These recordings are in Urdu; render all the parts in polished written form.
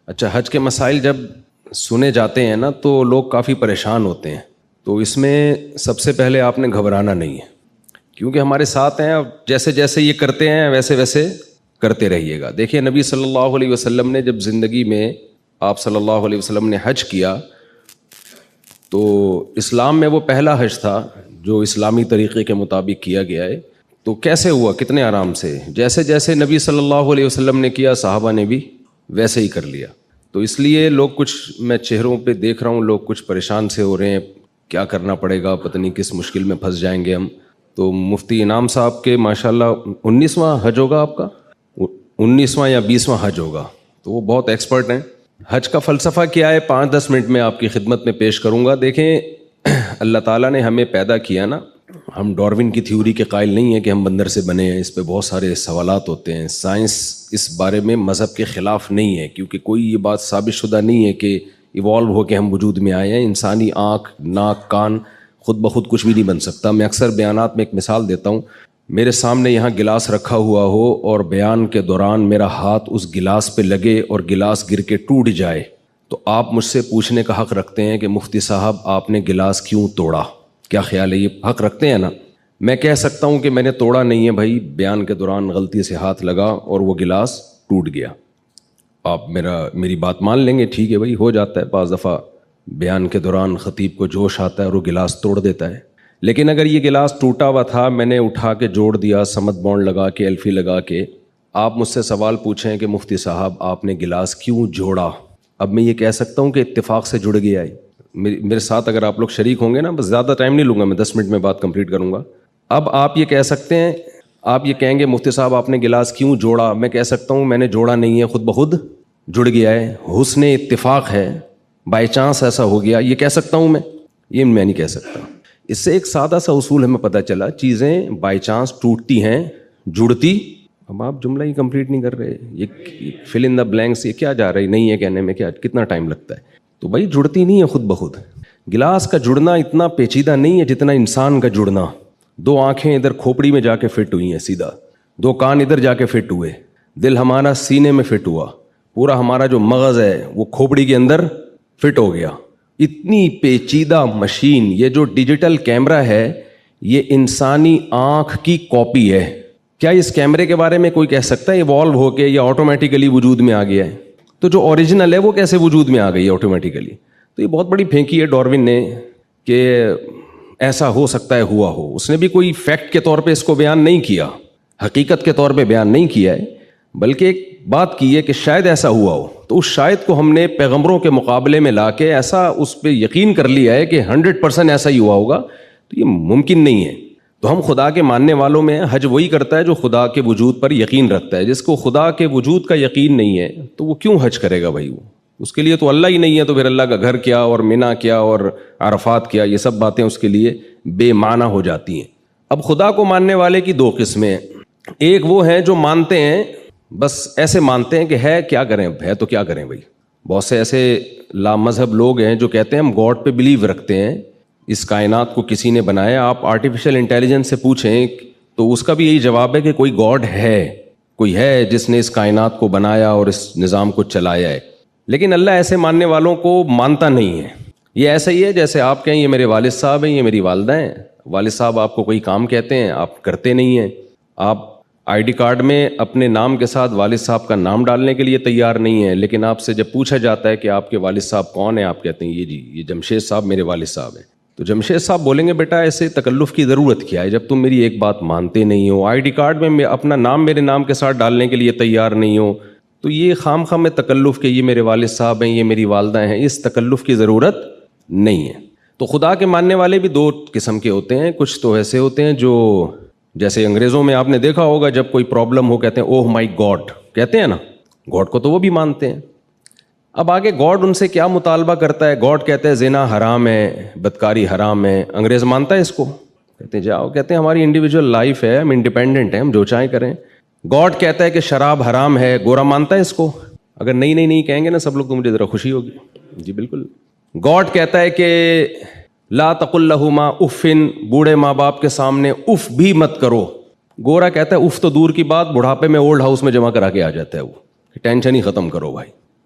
اچھا، حج کے مسائل جب سنے جاتے ہیں نا تو لوگ کافی پریشان ہوتے ہیں. تو اس میں سب سے پہلے آپ نے گھبرانا نہیں ہے، کیونکہ ہمارے ساتھ ہیں. جیسے جیسے یہ کرتے ہیں ویسے ویسے کرتے رہیے گا. دیکھیے نبی صلی اللہ علیہ وسلم نے جب زندگی میں آپ صلی اللہ علیہ وسلم نے حج کیا تو اسلام میں وہ پہلا حج تھا جو اسلامی طریقے کے مطابق کیا گیا ہے. تو کیسے ہوا؟ کتنے آرام سے. جیسے جیسے نبی صلی اللہ علیہ وسلم نے کیا صحابہ نے بھی ویسے ہی کر لیا. تو اس لیے لوگ کچھ، میں چہروں پہ دیکھ رہا ہوں لوگ کچھ پریشان سے ہو رہے ہیں، کیا کرنا پڑے گا، پتہ نہیں کس مشکل میں پھنس جائیں گے ہم. تو مفتی انعام صاحب کے ماشاءاللہ 19واں حج ہوگا آپ کا، 19واں یا 20واں حج ہوگا، تو وہ بہت ایکسپرٹ ہیں. حج کا فلسفہ کیا ہے 5-10 منٹ میں آپ کی خدمت میں پیش کروں گا. دیکھیں اللہ تعالیٰ نے ہمیں پیدا کیا نا، ہم ڈاروین کی تھیوری کے قائل نہیں ہیں کہ ہم بندر سے بنے ہیں. اس پہ بہت سارے سوالات ہوتے ہیں. سائنس اس بارے میں مذہب کے خلاف نہیں ہے، کیونکہ کوئی یہ بات ثابت شدہ نہیں ہے کہ ایوالو ہو کے ہم وجود میں آئے ہیں. انسانی آنکھ، ناک، کان خود بخود کچھ بھی نہیں بن سکتا. میں اکثر بیانات میں ایک مثال دیتا ہوں. میرے سامنے یہاں گلاس رکھا ہوا ہو اور بیان کے دوران میرا ہاتھ اس گلاس پہ لگے اور گلاس گر کے ٹوٹ جائے تو آپ مجھ سے پوچھنے کا حق رکھتے ہیں کہ مفتی صاحب آپ نے گلاس کیوں توڑا. کیا خیال ہے؟ یہ حق رکھتے ہیں نا. میں کہہ سکتا ہوں کہ میں نے توڑا نہیں ہے بھائی، بیان کے دوران غلطی سے ہاتھ لگا اور وہ گلاس ٹوٹ گیا. آپ میری بات مان لیں گے، ٹھیک ہے بھائی، ہو جاتا ہے بعض دفعہ بیان کے دوران خطیب کو جوش آتا ہے اور وہ گلاس توڑ دیتا ہے. لیکن اگر یہ گلاس ٹوٹا ہوا تھا، میں نے اٹھا کے جوڑ دیا، سمت بانڈ لگا کے، ایلفی لگا کے، آپ مجھ سے سوال پوچھیں کہ مفتی صاحب آپ نے گلاس کیوں جوڑا، اب میں یہ کہہ سکتا ہوں کہ اتفاق سے جڑ گیا ہے. میرے ساتھ اگر آپ لوگ شریک ہوں گے نا، بس زیادہ ٹائم نہیں لوں گا، میں 10 منٹ میں بات کمپلیٹ کروں گا. اب آپ یہ کہہ سکتے ہیں، آپ یہ کہیں گے مفتی صاحب آپ نے گلاس کیوں جوڑا، میں کہہ سکتا ہوں میں نے جوڑا نہیں ہے، خود بخود جڑ گیا ہے، حسن اتفاق ہے، بائی چانس ایسا ہو گیا. یہ کہہ سکتا ہوں میں نہیں کہہ سکتا. اس سے ایک سادہ سا اصول ہمیں پتہ چلا، چیزیں بائی چانس ٹوٹتی ہیں، جڑتی. اب آپ جملہ ہی کمپلیٹ نہیں کر رہے، یہ فل ان دا بلینکس، یہ کیا جا رہی نہیں ہے کہنے میں، کیا کتنا ٹائم لگتا ہے. تو بھائی جڑتی نہیں ہے خود بخود. گلاس کا جڑنا اتنا پیچیدہ نہیں ہے جتنا انسان کا جڑنا. 2 آنکھیں ادھر کھوپڑی میں جا کے فٹ ہوئی ہیں سیدھا، 2 کان ادھر جا کے فٹ ہوئے، دل ہمارا سینے میں فٹ ہوا، پورا ہمارا جو مغز ہے وہ کھوپڑی کے اندر فٹ ہو گیا. اتنی پیچیدہ مشین، یہ جو ڈیجیٹل کیمرہ ہے یہ انسانی آنکھ کی کاپی ہے. کیا اس کیمرے کے بارے میں کوئی کہہ سکتا ہے ایوالو ہو کے یا آٹومیٹیکلی وجود میں آ گیا ہے؟ تو جو اوریجنل ہے وہ کیسے وجود میں آ گئی ہے آٹومیٹیکلی؟ تو یہ بہت بڑی پھینکی ہے ڈاروین نے کہ ایسا ہو سکتا ہے، ہوا ہو. اس نے بھی کوئی فیکٹ کے طور پہ اس کو بیان نہیں کیا، حقیقت کے طور پہ بیان نہیں کیا ہے، بلکہ ایک بات کی ہے کہ شاید ایسا ہوا ہو. تو اس شاید کو ہم نے پیغمبروں کے مقابلے میں لا کے ایسا اس پہ یقین کر لیا ہے کہ 100% ایسا ہی ہوا ہوگا. تو یہ ممکن نہیں ہے. تو ہم خدا کے ماننے والوں میں حج وہی کرتا ہے جو خدا کے وجود پر یقین رکھتا ہے. جس کو خدا کے وجود کا یقین نہیں ہے تو وہ کیوں حج کرے گا بھائی؟ وہ اس کے لیے تو اللہ ہی نہیں ہے، تو پھر اللہ کا گھر کیا اور منی کیا اور عرفات کیا، یہ سب باتیں اس کے لیے بے معنی ہو جاتی ہیں. اب خدا کو ماننے والے کی 2 قسمیں ہیں. ایک وہ ہیں جو مانتے ہیں، بس ایسے مانتے ہیں کہ ہے، کیا کریں، ہے تو کیا کریں بھائی. بہت سے ایسے لامذہب لوگ ہیں جو کہتے ہیں ہم گاڈ پہ بلیو رکھتے ہیں، اس کائنات کو کسی نے بنایا. آپ آرٹیفیشل انٹیلیجنس سے پوچھیں تو اس کا بھی یہی جواب ہے کہ کوئی گاڈ ہے، کوئی ہے جس نے اس کائنات کو بنایا اور اس نظام کو چلایا ہے. لیکن اللہ ایسے ماننے والوں کو مانتا نہیں ہے. یہ ایسا ہی ہے جیسے آپ کہیں یہ میرے والد صاحب ہیں، یہ میری والدہ ہیں. والد صاحب آپ کو کوئی کام کہتے ہیں، آپ کرتے نہیں ہیں. آپ آئی ڈی کارڈ میں اپنے نام کے ساتھ والد صاحب کا نام ڈالنے کے لیے تیار نہیں ہیں، لیکن آپ سے جب پوچھا جاتا ہے کہ آپ کے والد صاحب کون ہیں، آپ کہتے ہیں یہ جمشید صاحب میرے والد صاحب ہیں. تو جمشید صاحب بولیں گے بیٹا ایسے تکلف کی ضرورت کیا ہے جب تم میری ایک بات مانتے نہیں ہو، آئی ڈی کارڈ میں اپنا نام میرے نام کے ساتھ ڈالنے کے لیے تیار نہیں ہو، تو یہ خام خواہ میں تکلف کہ یہ میرے والد صاحب ہیں، یہ میری والدہ ہیں، اس تکلف کی ضرورت نہیں ہے. تو خدا کے ماننے والے بھی 2 قسم کے ہوتے ہیں. کچھ تو ایسے ہوتے ہیں جو جیسے انگریزوں میں آپ نے دیکھا ہوگا جب کوئی پرابلم ہو کہتے ہیں اوہ مائی گاڈ، کہتے ہیں نا، گاڈ کو تو وہ بھی مانتے ہیں. اب آگے گاڈ ان سے کیا مطالبہ کرتا ہے؟ گاڈ کہتے ہیں زنا حرام ہے، بدکاری حرام ہے. انگریز مانتا ہے اس کو؟ کہتے ہیں جاؤ، کہتے ہیں ہماری انڈیویجول لائف ہے، ہم انڈیپینڈنٹ ہیں، ہم جو چاہیں کریں. گاڈ کہتا ہے کہ شراب حرام ہے، گورا مانتا ہے اس کو؟ اگر نہیں کہیں گے نا سب لوگ تو مجھے ذرا خوشی ہوگی. جی بالکل. گاڈ کہتا ہے کہ لا تقل لہما افن، بوڑھے ماں باپ کے سامنے اف بھی مت کرو. گورا کہتا ہے اف تو دور کی بات، بڑھاپے میں اولڈ ہاؤس میں جمع کرا کے آ جاتا ہے وہ، ٹینشن ہی ختم کرو بھائی.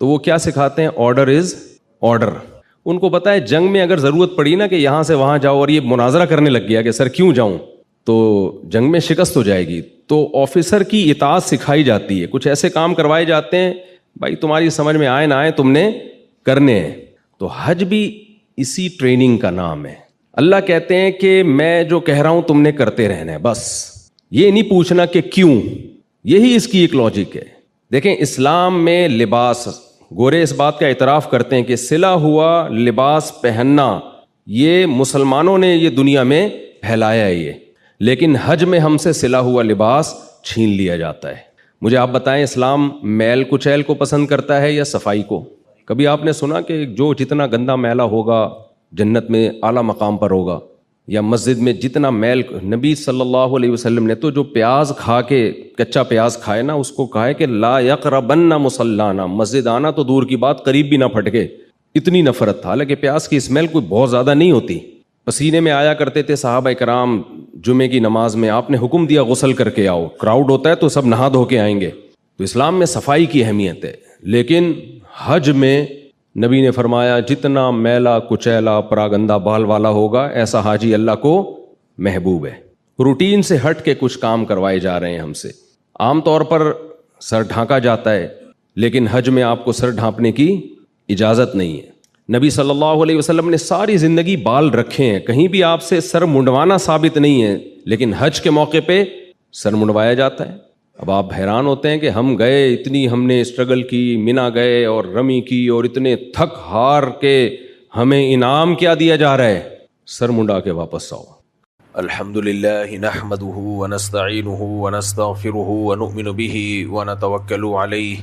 تو وہ کیا سکھاتے ہیں؟ Order is order. ان کو پتا ہے جنگ میں اگر ضرورت پڑی نا کہ یہاں سے وہاں جاؤ اور یہ مناظرہ کرنے لگ گیا کہ سر کیوں جاؤں, تو جنگ میں شکست ہو جائے گی. تو آفیسر کی اطاعت سکھائی جاتی ہے, کچھ ایسے کام کروائے جاتے ہیں بھائی تمہاری سمجھ میں آئے نہ آئے تم نے کرنے ہیں. تو حج بھی اسی ٹریننگ کا نام ہے. اللہ کہتے ہیں کہ میں جو کہہ رہا ہوں تم نے کرتے رہنا ہے, بس یہ نہیں پوچھنا کہ کیوں. یہی اس کی ایک لاجک ہے. دیکھیں اسلام میں لباس, گورے اس بات کا اعتراف کرتے ہیں کہ سلا ہوا لباس پہننا یہ مسلمانوں نے یہ دنیا میں پھیلایا ہے یہ, لیکن حج میں ہم سے سلا ہوا لباس چھین لیا جاتا ہے. مجھے آپ بتائیں اسلام میل کچیل کو پسند کرتا ہے یا صفائی کو؟ کبھی آپ نے سنا کہ جو جتنا گندا میلا ہوگا جنت میں اعلیٰ مقام پر ہوگا, یا مسجد میں جتنا میل؟ نبی صلی اللہ علیہ وسلم نے تو جو پیاز کھا کے, کچا پیاز کھائے نا, اس کو کہا ہے کہ لا یقربن مصلانا, مسجد آنا تو دور کی بات قریب بھی نہ پھٹکے. اتنی نفرت تھا. حالانکہ پیاز کی اسمیل کوئی بہت زیادہ نہیں ہوتی, پسینے میں آیا کرتے تھے صحابہ کرام. جمعے کی نماز میں آپ نے حکم دیا غسل کر کے آؤ, کراؤڈ ہوتا ہے تو سب نہا دھو کے آئیں گے. تو اسلام میں صفائی کی اہمیت ہے. لیکن حج میں نبی نے فرمایا جتنا میلا کچیلا پراگندہ بال والا ہوگا ایسا حاجی اللہ کو محبوب ہے. روٹین سے ہٹ کے کچھ کام کروائے جا رہے ہیں ہم سے. عام طور پر سر ڈھانکا جاتا ہے, لیکن حج میں آپ کو سر ڈھانپنے کی اجازت نہیں ہے. نبی صلی اللہ علیہ وسلم نے ساری زندگی بال رکھے ہیں, کہیں بھی آپ سے سر منڈوانا ثابت نہیں ہے, لیکن حج کے موقع پہ سر منڈوایا جاتا ہے. اب آپ حیران ہوتے ہیں کہ ہم گئے, اتنی ہم نے اسٹرگل کی, منا گئے اور رمی کی اور اتنے تھک ہار کے ہمیں انعام کیا دیا جا رہا ہے؟ سر منڈا کے واپس آؤ. الحمدللہ نحمدہ ونستعینہ ونستغفرہ ونؤمن بہ ونتوکل علیہ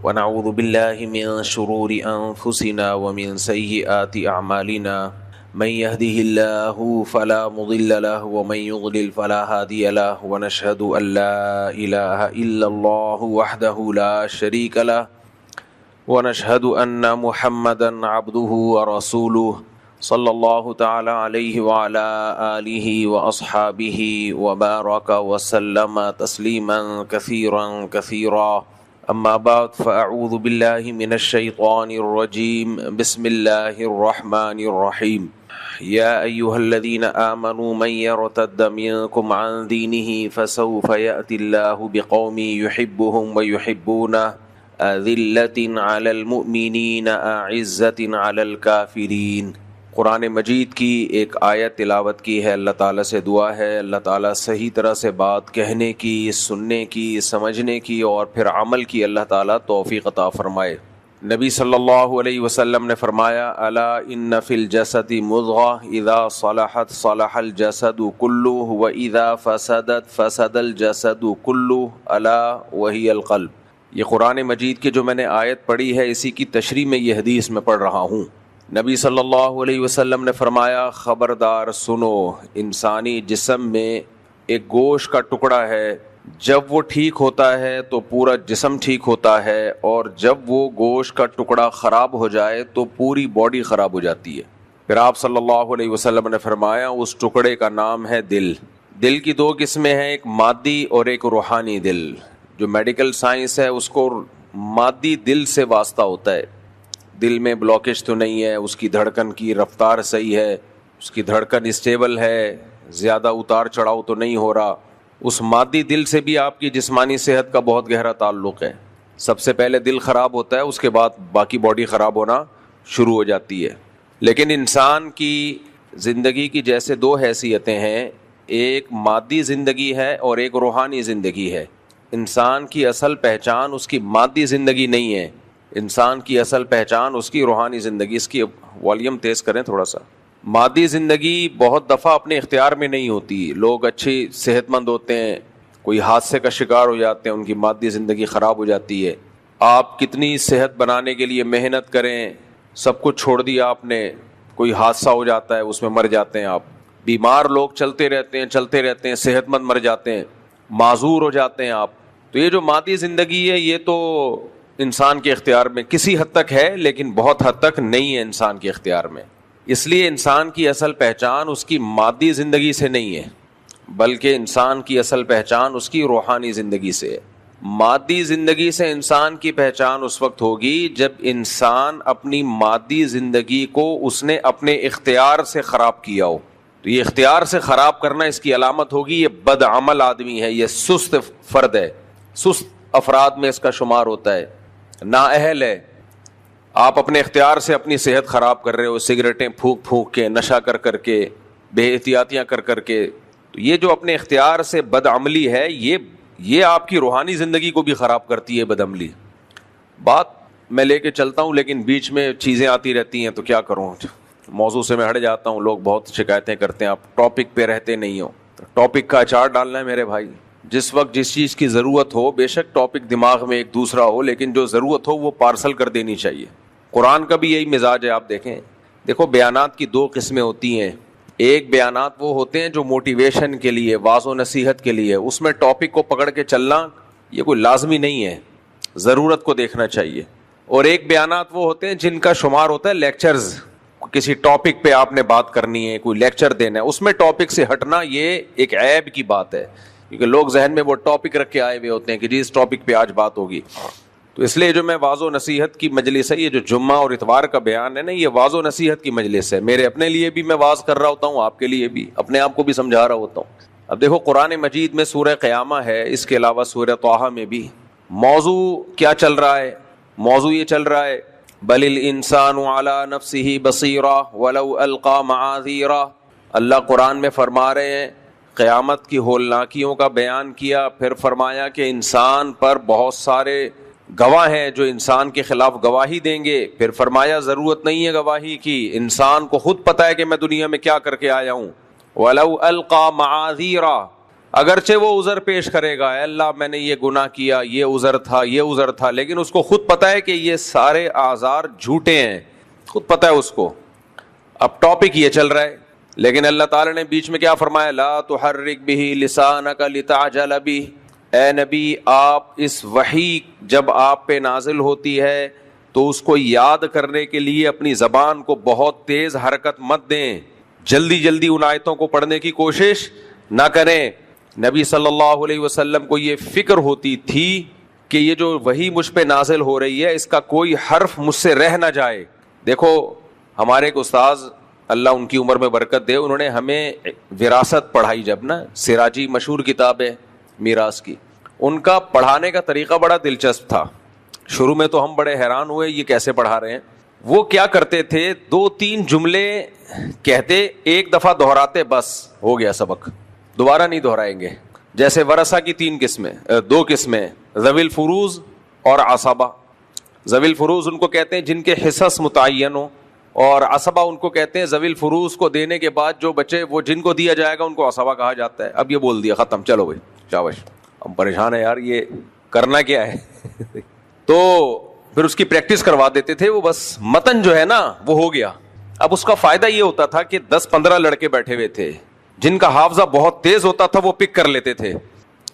ونعوذ باللہ من شرور انفسنا ومن سیئات اعمالنا من يهده الله فلا مضل له ومن يضلل فلا هادي له ونشهد أن لا إله إلا الله وحده لا شريك له ونشهد أن محمدا عبده ورسوله صلى الله تعالى عليه وعلى آله وأصحابه وبارك وسلم تسليما كثيرا كثيرا. أما بعد فأعوذ بالله من الشيطان الرجيم. بسم الله الرحمن الرحيم. يا أيها الذين آمنوا من يرتد منكم عن دينه فسوف يأتي الله بقوم يحبهم ويحبونه أذلة على المؤمنين أعزة على الكافرين. قرآن مجید کی ایک آیت تلاوت کی ہے. اللہ تعالیٰ سے دعا ہے اللہ تعالیٰ صحیح طرح سے بات کہنے کی, سننے کی, سمجھنے کی اور پھر عمل کی اللہ تعالیٰ توفیق عطا فرمائے. نبی صلی اللہ علیہ وسلم نے فرمایا الا ان فی الجسد مضغہ اذا صلحت صلح الجسد کلہ واذا فسدت فسد الجسد کلہ الا وہی القلب. یہ قرآن مجید کی جو میں نے آیت پڑھی ہے اسی کی تشریح میں یہ حدیث میں پڑھ رہا ہوں. نبی صلی اللہ علیہ وسلم نے فرمایا خبردار سنو, انسانی جسم میں ایک گوشت کا ٹکڑا ہے, جب وہ ٹھیک ہوتا ہے تو پورا جسم ٹھیک ہوتا ہے, اور جب وہ گوشت کا ٹکڑا خراب ہو جائے تو پوری باڈی خراب ہو جاتی ہے. پھر آپ صلی اللہ علیہ وسلم نے فرمایا اس ٹکڑے کا نام ہے دل. دل کی دو قسمیں ہیں, ایک مادی اور ایک روحانی دل. جو میڈیکل سائنس ہے اس کو مادی دل سے واسطہ ہوتا ہے, دل میں بلاکیج تو نہیں ہے, اس کی دھڑکن کی رفتار صحیح ہے, اس کی دھڑکن اسٹیبل ہے, زیادہ اتار چڑھاؤ تو نہیں ہو رہا. اس مادی دل سے بھی آپ کی جسمانی صحت کا بہت گہرا تعلق ہے. سب سے پہلے دل خراب ہوتا ہے, اس کے بعد باقی باڈی خراب ہونا شروع ہو جاتی ہے. لیکن انسان کی زندگی کی جیسے دو حیثیتیں ہیں, ایک مادی زندگی ہے اور ایک روحانی زندگی ہے. انسان کی اصل پہچان اس کی مادی زندگی نہیں ہے, انسان کی اصل پہچان اس کی روحانی زندگی. اس کی والیوم تیز کریں تھوڑا سا. مادی زندگی بہت دفعہ اپنے اختیار میں نہیں ہوتی. لوگ اچھی صحت مند ہوتے ہیں, کوئی حادثے کا شکار ہو جاتے ہیں, ان کی مادی زندگی خراب ہو جاتی ہے. آپ کتنی صحت بنانے کے لیے محنت کریں, سب کچھ چھوڑ دیا آپ نے, کوئی حادثہ ہو جاتا ہے اس میں مر جاتے ہیں آپ. بیمار لوگ چلتے رہتے ہیں, صحت مند مر جاتے ہیں, معذور ہو جاتے ہیں آپ. تو یہ جو مادی زندگی ہے یہ تو انسان کے اختیار میں کسی حد تک ہے, لیکن بہت حد تک نہیں ہے انسان کے اختیار میں. اس لیے انسان کی اصل پہچان اس کی مادی زندگی سے نہیں ہے, بلکہ انسان کی اصل پہچان اس کی روحانی زندگی سے ہے. مادی زندگی سے انسان کی پہچان اس وقت ہوگی جب انسان اپنی مادی زندگی کو اس نے اپنے اختیار سے خراب کیا ہو. تو یہ اختیار سے خراب کرنا اس کی علامت ہوگی. یہ بد عمل آدمی ہے, یہ سست فرد ہے, سست افراد میں اس کا شمار ہوتا ہے, نااہل ہے. آپ اپنے اختیار سے اپنی صحت خراب کر رہے ہو, سگریٹیں پھونک پھونک کے, نشہ کر کر کے, بے احتیاطیاں کر کر کے. تو یہ جو اپنے اختیار سے بد عملی ہے, یہ آپ کی روحانی زندگی کو بھی خراب کرتی ہے بد عملی. بات میں لے کے چلتا ہوں لیکن بیچ میں چیزیں آتی رہتی ہیں تو کیا کروں, موضوع سے میں ہٹ جاتا ہوں. لوگ بہت شکایتیں کرتے ہیں آپ ٹاپک پہ رہتے نہیں ہو. ٹاپک کا اچار ڈالنا ہے میرے بھائی. جس وقت جس چیز کی ضرورت ہو, بے شک ٹاپک دماغ میں ایک دوسرا ہو, لیکن جو ضرورت ہو وہ پارسل کر دینی چاہیے. قرآن کا بھی یہی مزاج ہے. آپ دیکھیں, دیکھو بیانات کی دو قسمیں ہوتی ہیں. ایک بیانات وہ ہوتے ہیں جو موٹیویشن کے لیے, واعظ و نصیحت کے لیے, اس میں ٹاپک کو پکڑ کے چلنا یہ کوئی لازمی نہیں ہے, ضرورت کو دیکھنا چاہیے. اور ایک بیانات وہ ہوتے ہیں جن کا شمار ہوتا ہے لیکچرز. کسی ٹاپک پہ آپ نے بات کرنی ہے, کوئی لیکچر دینا ہے, اس میں ٹاپک سے ہٹنا یہ ایک عیب کی بات ہے, کیونکہ لوگ ذہن میں وہ ٹاپک رکھ کے آئے ہوئے ہوتے ہیں کہ جی اس ٹاپک پہ آج بات ہوگی. تو اس لیے جو میں واعظ و نصیحت کی مجلس ہے, یہ جو جمعہ اور اتوار کا بیان ہے نا, یہ واعظ و نصیحت کی مجلس ہے. میرے اپنے لیے بھی میں واعظ کر رہا ہوتا ہوں, آپ کے لیے بھی, اپنے آپ کو بھی سمجھا رہا ہوتا ہوں. اب دیکھو قرآن مجید میں سورہ قیامہ ہے, اس کے علاوہ سورہ طٰہٰ میں بھی موضوع کیا چل رہا ہے؟ موضوع یہ چل رہا ہے بل الانسان علی نفسہ بصیرہ ولو القی معاذیرہ. اللہ قرآن میں فرما رہے ہیں, قیامت کی ہولناکیوں کا بیان کیا, پھر فرمایا کہ انسان پر بہت سارے گواہ ہیں جو انسان کے خلاف گواہی دیں گے. پھر فرمایا ضرورت نہیں ہے گواہی کی, انسان کو خود پتہ ہے کہ میں دنیا میں کیا کر کے آیا ہوں. وَلَوْ أَلْقَى مَعَاذِيرًا, اگرچہ وہ عذر پیش کرے گا, اے اللہ میں نے یہ گناہ کیا, یہ عذر تھا, یہ عذر تھا, لیکن اس کو خود پتہ ہے کہ یہ سارے اعذار جھوٹے ہیں, خود پتہ ہے اس کو. اب ٹاپک یہ چل رہا ہے, لیکن اللہ تعالیٰ نے بیچ میں کیا فرمایا, لَا تُحَرِّكْ بِهِ لِسَانَكَ لِتَعْجَلَ بِهِ. اے نبی, آپ اس وحی جب آپ پہ نازل ہوتی ہے تو اس کو یاد کرنے کے لیے اپنی زبان کو بہت تیز حرکت مت دیں, جلدی جلدی ان آیتوں کو پڑھنے کی کوشش نہ کریں. نبی صلی اللہ علیہ وسلم کو یہ فکر ہوتی تھی کہ یہ جو وحی مجھ پہ نازل ہو رہی ہے اس کا کوئی حرف مجھ سے رہ نہ جائے. دیکھو ہمارے ایک استاذ, اللہ ان کی عمر میں برکت دے, انہوں نے ہمیں وراثت پڑھائی جب نا, سراجی مشہور کتاب ہے میراث کی, ان کا پڑھانے کا طریقہ بڑا دلچسپ تھا. شروع میں تو ہم بڑے حیران ہوئے یہ کیسے پڑھا رہے ہیں. وہ کیا کرتے تھے, 2-3 جملے کہتے, ایک دفعہ دہراتے, بس ہو گیا سبق, دوبارہ نہیں دہرائیں گے. جیسے ورثہ کی 2 قسمیں, ذوی الفروض اور عصبہ. ذوی الفروض ان کو کہتے ہیں جن کے حصص متعین ہو, اور عصبہ ان کو کہتے ہیں ذوی الفروض کو دینے کے بعد جو بچے وہ جن کو دیا جائے گا ان کو عصبہ کہا جاتا ہے. اب یہ بول دیا, ختم, چلو بھائی شاباش. ہم پریشان ہیں یار, یہ کرنا کیا ہے. تو پھر اس کی پریکٹس کروا دیتے تھے, وہ بس متن جو ہے نا وہ ہو گیا. اب اس کا فائدہ یہ ہوتا تھا کہ 10-15 لڑکے بیٹھے ہوئے تھے جن کا حافظہ بہت تیز ہوتا تھا, وہ پک کر لیتے تھے,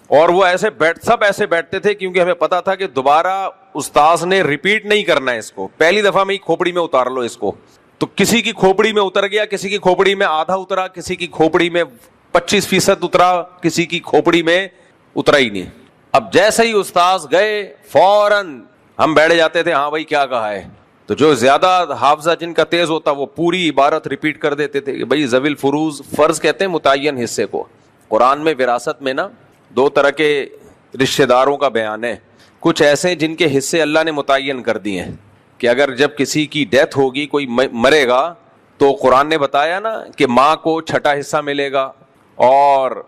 اور وہ سب ایسے بیٹھتے تھے کیونکہ ہمیں پتا تھا کہ دوبارہ استاذ نے ریپیٹ نہیں کرنا ہے اس کو, پہلی دفعہ میں ہی کھوپڑی میں اتار لو اس کو. تو کسی کی کھوپڑی میں اتر گیا, کسی کی کھوپڑی میں آدھا اترا, کسی کی کھوپڑی میں 25% اترا, کسی کی کھوپڑی میں اترا ہی نہیں. اب جیسے ہی استاذ گئے فوراً ہم بیٹھ جاتے تھے, ہاں بھائی کیا کہا ہے. تو جو زیادہ حافظہ جن کا تیز ہوتا وہ پوری عبارت ریپیٹ کر دیتے تھے کہ بھائی ذوی الفروض, فرض کہتے ہیں متعین حصے کو. قرآن میں وراثت میں نا 2 طرح کے رشتہ داروں کا بیان ہے. کچھ ایسے جن کے حصے اللہ نے متعین کر دیے ہیں کہ اگر جب کسی کی ڈیتھ ہوگی, کوئی مرے گا, تو قرآن نے بتایا نا کہ ماں کو 6 حصہ ملے گا, اور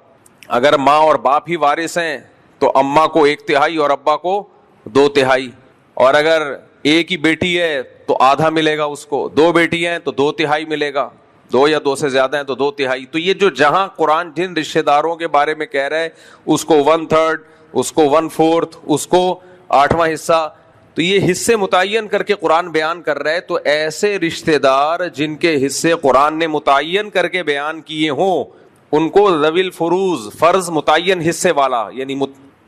اگر ماں اور باپ ہی وارث ہیں تو اماں کو 1/3 اور ابا کو 2/3, اور اگر ایک ہی بیٹی ہے تو آدھا ملے گا اس کو, 2 بیٹی ہیں تو 2/3 ملے گا, 2 یا 2 سے زیادہ ہیں تو 2/3. تو یہ جو جہاں قرآن جن رشتہ داروں کے بارے میں کہہ رہا ہے اس کو 1/3, اس کو 1/4, اس کو 8واں حصہ, تو یہ حصے متعین کر کے قرآن بیان کر رہا ہے. تو ایسے رشتہ دار جن کے حصے قرآن نے متعین کر کے بیان کیے ہوں ان کو ذوی الفروض, فرض متعین حصے والا یعنی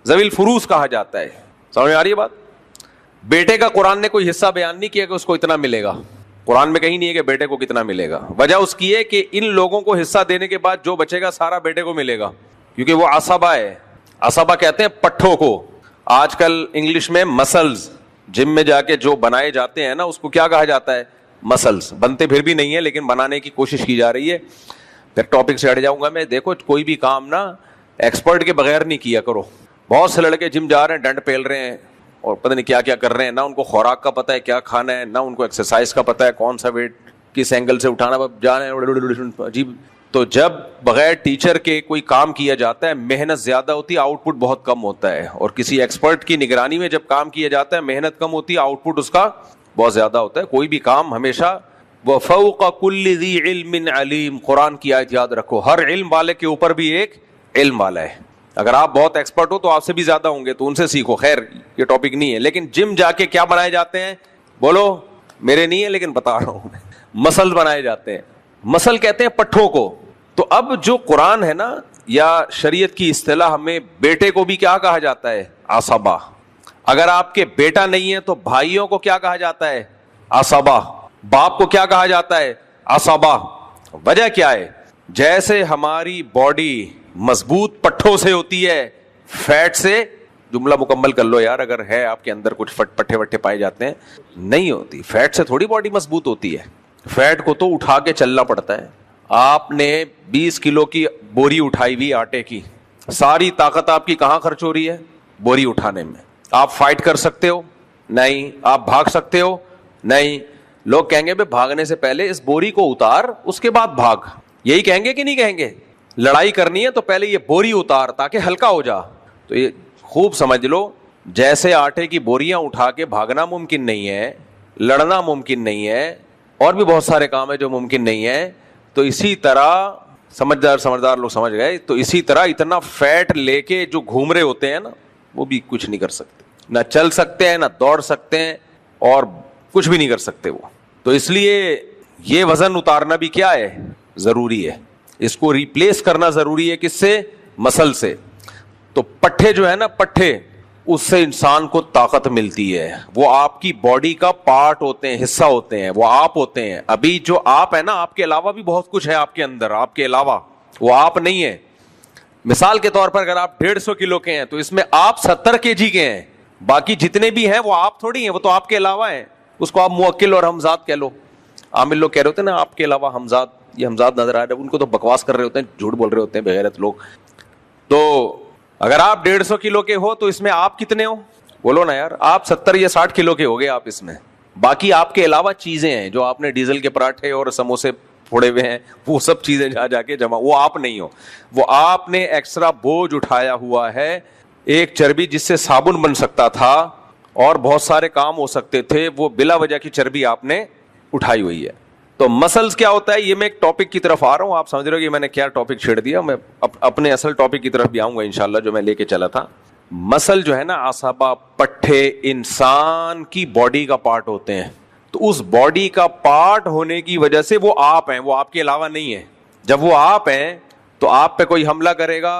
ذوی الفروض کہا جاتا ہے. سمجھ میں آ رہی ہے بات. بیٹے کا قرآن نے کوئی حصہ بیان نہیں کیا کہ اس کو اتنا ملے گا, قرآن میں کہیں نہیں ہے کہ بیٹے کو کتنا ملے گا. وجہ اس کی ہے کہ ان لوگوں کو حصہ دینے کے بعد جو بچے گا سارا بیٹے کو ملے گا, کیونکہ وہ عصبہ ہے. عصبہ کہتے ہیں پٹھوں کو, آج کل انگلش میں مسلز، جم میں جا کے جو بنائے جاتے ہیں نا اس کو کیا کہا جاتا ہے؟ مسلز. بنتے پھر بھی نہیں ہے لیکن بنانے کی کوشش کی جا رہی ہے. پھر ٹاپک سے ہٹ جاؤں گا میں. دیکھو کوئی بھی کام نا ایکسپرٹ کے بغیر نہیں کیا کرو. بہت سے لڑکے جم جا رہے ہیں، ڈنڈ پھیل رہے ہیں اور پتہ نہیں کیا کیا کر رہے ہیں، نہ ان کو خوراک کا پتہ ہے کیا کھانا ہے، نہ ان کو ایکسرسائز کا پتہ ہے کون سا ویٹ کس اینگل سے اٹھانا جا رہے ہیں عجیب. تو جب بغیر ٹیچر کے کوئی کام کیا جاتا ہے محنت زیادہ ہوتی ہے، آؤٹ پٹ بہت کم ہوتا ہے. اور کسی ایکسپرٹ کی نگرانی میں جب کام کیا جاتا ہے محنت کم ہوتی ہے، آؤٹ پٹ اس کا بہت زیادہ ہوتا ہے. کوئی بھی کام ہمیشہ وَفَوْقَ كُلِّ ذِي عِلْمٍ عَلِيمٍ، قرآن کی آیت یاد رکھو، ہر علم والے کے اوپر بھی ایک علم والا ہے. اگر آپ بہت ایکسپرٹ ہو تو آپ سے بھی زیادہ ہوں گے تو ان سے سیکھو. خیر یہ ٹاپک نہیں ہے. لیکن جم جا کے کیا بنائے جاتے ہیں؟ بولو، میرے نہیں ہے لیکن بتا رہا ہوں. مسل بنائے جاتے ہیں. مسل کہتے ہیں پٹھوں کو. تو اب جو قرآن ہے نا یا شریعت کی اصطلاح میں بیٹے کو بھی کیا کہا جاتا ہے؟ عصبہ. اگر آپ کے بیٹا نہیں ہے تو بھائیوں کو کیا کہا جاتا ہے؟ عصبہ. باپ کو کیا کہا جاتا ہے؟ عصبہ. وجہ کیا ہے؟ جیسے ہماری باڈی مضبوط پٹھوں سے ہوتی ہے، فیٹ سے. جملہ مکمل کر لو یار، اگر ہے آپ کے اندر کچھ پٹھے وٹھے پائے جاتے ہیں. نہیں ہوتی. فیٹ سے تھوڑی باڈی مضبوط ہوتی ہے. فیٹ کو تو اٹھا کے چلنا پڑتا ہے. آپ نے 20 کلو کی بوری اٹھائی ہوئی آٹے کی، ساری طاقت آپ کی کہاں خرچ ہو رہی ہے؟ بوری اٹھانے میں. آپ فائٹ کر سکتے ہو؟ نہیں. آپ بھاگ سکتے ہو؟ نہیں. لوگ کہیں گے بھائی بھاگنے سے پہلے اس بوری کو اتار اس کے بعد بھاگ. یہی کہیں گے کہ نہیں کہیں گے؟ لڑائی کرنی ہے تو پہلے یہ بوری اتار تاکہ ہلکا ہو جا. تو یہ خوب سمجھ لو، جیسے آٹے کی بوریاں اٹھا کے بھاگنا ممکن نہیں ہے، لڑنا ممکن نہیں ہے، اور بھی بہت سارے کام ہیں جو ممکن نہیں ہے. تو اسی طرح سمجھدار لوگ سمجھ گئے. تو اسی طرح اتنا فیٹ لے کے جو گھوم رہے ہوتے ہیں نا وہ بھی کچھ نہیں کر سکتے. نہ چل سکتے ہیں، نہ دوڑ سکتے ہیں، اور کچھ بھی نہیں کر سکتے وہ. تو اس لیے یہ وزن اتارنا بھی کیا ہے؟ ضروری ہے. اس کو ریپلیس کرنا ضروری ہے. کس سے؟ مسل سے. تو پٹھے جو ہے نا، پٹھے، اس سے انسان کو طاقت ملتی ہے. وہ آپ کی باڈی کا پارٹ ہوتے ہیں، حصہ ہوتے ہیں، وہ آپ ہوتے ہیں. ابھی جو آپ ہے نا، آپ کے علاوہ بھی بہت کچھ ہے آپ کے اندر. آپ کے علاوہ وہ آپ نہیں ہے. مثال کے طور پر اگر آپ 150 کلو کے ہیں تو اس میں آپ 70 kg کے ہیں. باقی جتنے بھی ہیں وہ آپ تھوڑی ہیں، وہ تو آپ کے علاوہ ہیں. اس کو آپ موکل اور ہمزاد کہہ لو. عامل لوگ کہہ رہے ہوتے ہیں نا آپ کے علاوہ ہمزاد، یہ ہمزاد نظر آ رہا ہے، ان کو تو بکواس کر رہے ہوتے ہیں، جھوٹ بول رہے ہوتے ہیں بغیرت لوگ. تو اگر آپ 150 کلو کے ہو تو اس میں آپ کتنے ہو؟ بولو نا یار. آپ 70 یا 60 کلو کے ہو گئے آپ اس میں. باقی آپ کے علاوہ چیزیں ہیں جو آپ نے ڈیزل کے پراٹھے اور سموسے پھوڑے ہوئے ہیں، وہ سب چیزیں جا کے جمع، وہ آپ نہیں ہو. وہ آپ نے ایکسٹرا بوجھ اٹھایا ہوا ہے. ایک چربی جس سے صابن بن سکتا تھا اور بہت سارے کام ہو سکتے تھے، وہ بلا وجہ کی چربی آپ نے اٹھائی ہوئی ہے. تو مسلز کیا ہوتا ہے؟ یہ میں ایک ٹاپک کی طرف آ رہا ہوں. آپ سمجھ رہے ہو کہ میں نے کیا ٹاپک چھیڑ دیا. میں اپنے اصل ٹاپک کی طرف بھی آؤں گا انشاءاللہ جو میں لے کے چلا تھا. مسل جو ہے نا، عصبہ، پٹھے، انسان کی باڈی کا پارٹ ہوتے ہیں. تو اس باڈی کا پارٹ ہونے کی وجہ سے وہ آپ ہیں، وہ آپ کے علاوہ نہیں ہے. جب وہ آپ ہیں تو آپ پہ کوئی حملہ کرے گا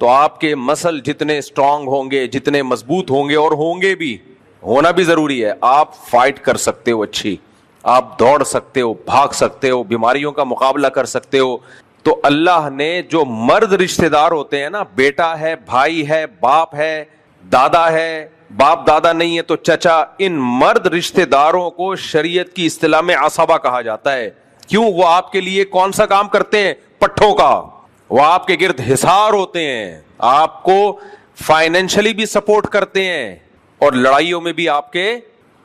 تو آپ کے مسل جتنے اسٹرانگ ہوں گے، جتنے مضبوط ہوں گے، اور ہوں گے بھی، ہونا بھی ضروری ہے، آپ فائٹ کر سکتے ہو اچھی. آپ دوڑ سکتے ہو، بھاگ سکتے ہو، بیماریوں کا مقابلہ کر سکتے ہو. تو اللہ نے جو مرد رشتہ دار ہوتے ہیں نا، بیٹا ہے، بھائی ہے، باپ ہے، دادا ہے، باپ دادا نہیں ہے تو چچا، ان مرد رشتہ داروں کو شریعت کی اصطلاح میں عصبہ کہا جاتا ہے. کیوں؟ وہ آپ کے لیے کون سا کام کرتے ہیں؟ پٹھوں کا. وہ آپ کے گرد حصار ہوتے ہیں، آپ کو فائنینشلی بھی سپورٹ کرتے ہیں اور لڑائیوں میں بھی آپ کے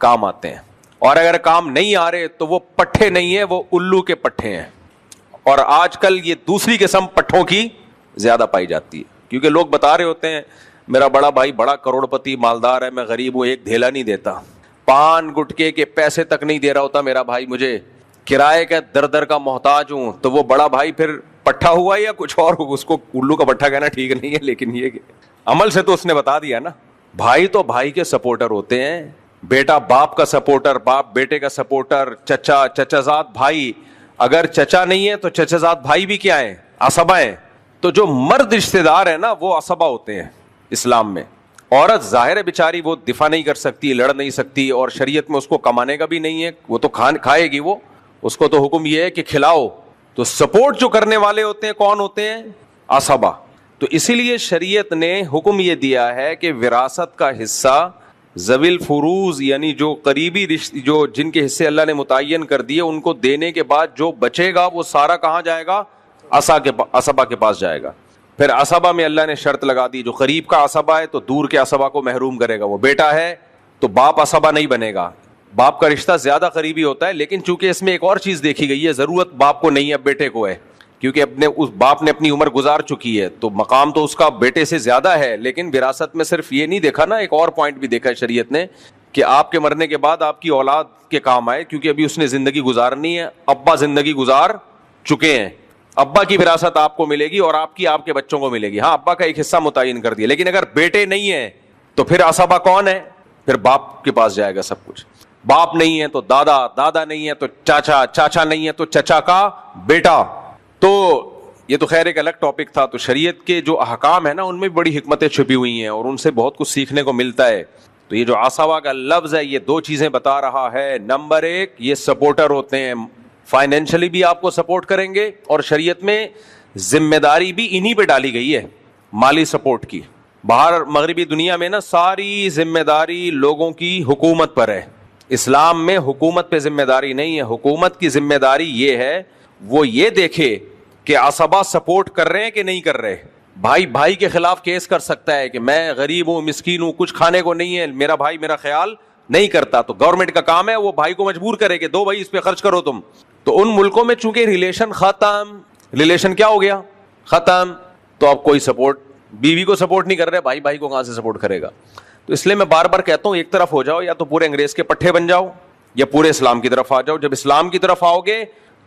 کام آتے ہیں. اور اگر کام نہیں آ رہے تو وہ پٹھے نہیں ہیں، وہ الو کے پٹھے ہیں. اور آج کل یہ دوسری قسم پٹھوں کی زیادہ پائی جاتی ہے، کیونکہ لوگ بتا رہے ہوتے ہیں میرا بڑا بھائی بڑا کروڑ پتی مالدار ہے، میں غریب ہوں، ایک دھیلا نہیں دیتا، پان گٹکے کے پیسے تک نہیں دے رہا ہوتا میرا بھائی، مجھے کرائے کا در در کا محتاج ہوں. تو وہ بڑا بھائی پھر پٹھا ہوا یا کچھ اور؟ اس کو الو کا پٹھا کہنا ٹھیک نہیں ہے، لیکن یہ عمل سے تو اس نے بتا دیا نا. بھائی تو بھائی کے سپورٹر ہوتے ہیں، بیٹا باپ کا سپورٹر، باپ بیٹے کا سپورٹر، چچا چچا زاد بھائی. اگر چچا نہیں ہے تو چچا زاد بھائی بھی کیا ہیں؟ عصبہ ہیں. تو جو مرد رشتہ دار ہیں نا وہ عصبہ ہوتے ہیں اسلام میں. عورت ظاہر ہے بیچاری وہ دفاع نہیں کر سکتی، لڑ نہیں سکتی، اور شریعت میں اس کو کمانے کا بھی نہیں ہے، وہ تو کھائے گی، وہ اس کو تو حکم یہ ہے کہ کھلاؤ. تو سپورٹ جو کرنے والے ہوتے ہیں کون ہوتے ہیں؟ عصبہ. تو اسی لیے شریعت نے حکم یہ دیا ہے کہ وراثت کا حصہ ذوی الفروض یعنی جو قریبی رشتے جو جن کے حصے اللہ نے متعین کر دیے ان کو دینے کے بعد جو بچے گا وہ سارا کہاں جائے گا؟ عصبہ کے پاس جائے گا. پھر عصبہ میں اللہ نے شرط لگا دی جو قریب کا عصبہ ہے تو دور کے عصبہ کو محروم کرے گا. وہ بیٹا ہے تو باپ عصبہ نہیں بنے گا, باپ کا رشتہ زیادہ قریبی ہوتا ہے, لیکن چونکہ اس میں ایک اور چیز دیکھی گئی ہے, ضرورت باپ کو نہیں ہے, بیٹے کو ہے, کیونکہ اس باپ نے اپنی عمر گزار چکی ہے تو مقام تو اس کا بیٹے سے زیادہ ہے. لیکن وراثت میں صرف یہ نہیں دیکھا نا, ایک اور پوائنٹ بھی دیکھا ہے شریعت نے کہ آپ کے مرنے کے بعد آپ کی اولاد کے کام آئے, کیونکہ ابھی اس نے زندگی گزارنی ہے, ابا زندگی گزار چکے ہیں, ابا کی وراثت آپ کو ملے گی اور آپ کی آپ کے بچوں کو ملے گی. ہاں ابا کا ایک حصہ متعین کر دیا, لیکن اگر بیٹے نہیں ہیں تو پھر عصبہ کون ہے؟ پھر باپ کے پاس جائے گا سب کچھ. باپ نہیں ہے تو دادا, دادا نہیں ہے تو چاچا, چاچا نہیں ہے تو چچا کا بیٹا. تو یہ تو خیر ایک الگ ٹاپک تھا. تو شریعت کے جو احکام ہے نا ان میں بڑی حکمتیں چھپی ہوئی ہیں اور ان سے بہت کچھ سیکھنے کو ملتا ہے. تو یہ جو عصبہ کا لفظ ہے یہ دو چیزیں بتا رہا ہے. نمبر ایک, یہ سپورٹر ہوتے ہیں, فائنینشلی بھی آپ کو سپورٹ کریں گے, اور شریعت میں ذمہ داری بھی انہی پہ ڈالی گئی ہے مالی سپورٹ کی. باہر مغربی دنیا میں نا ساری ذمہ داری لوگوں کی حکومت پر ہے. اسلام میں حکومت پہ ذمہ داری نہیں ہے. حکومت کی ذمہ داری یہ ہے وہ یہ دیکھے کہ عصبہ سپورٹ کر رہے ہیں کہ نہیں کر رہے. بھائی بھائی کے خلاف کیس کر سکتا ہے کہ میں غریب ہوں, مسکین ہوں, کچھ کھانے کو نہیں ہے, میرا بھائی میرا خیال نہیں کرتا, تو گورنمنٹ کا کام ہے وہ بھائی کو مجبور کرے کہ دو بھائی اس پہ خرچ کرو تم. تو ان ملکوں میں چونکہ ریلیشن ختم, ریلیشن کیا ہو گیا؟ ختم. تو اب کوئی سپورٹ, بیوی کو سپورٹ نہیں کر رہے, بھائی بھائی کو کہاں سے سپورٹ کرے گا؟ تو اس لیے میں بار بار کہتا ہوں ایک طرف ہو جاؤ, یا تو پورے انگریز کے پٹھے بن جاؤ یا پورے اسلام کی طرف آ جاؤ. جب اسلام کی طرف آؤ گے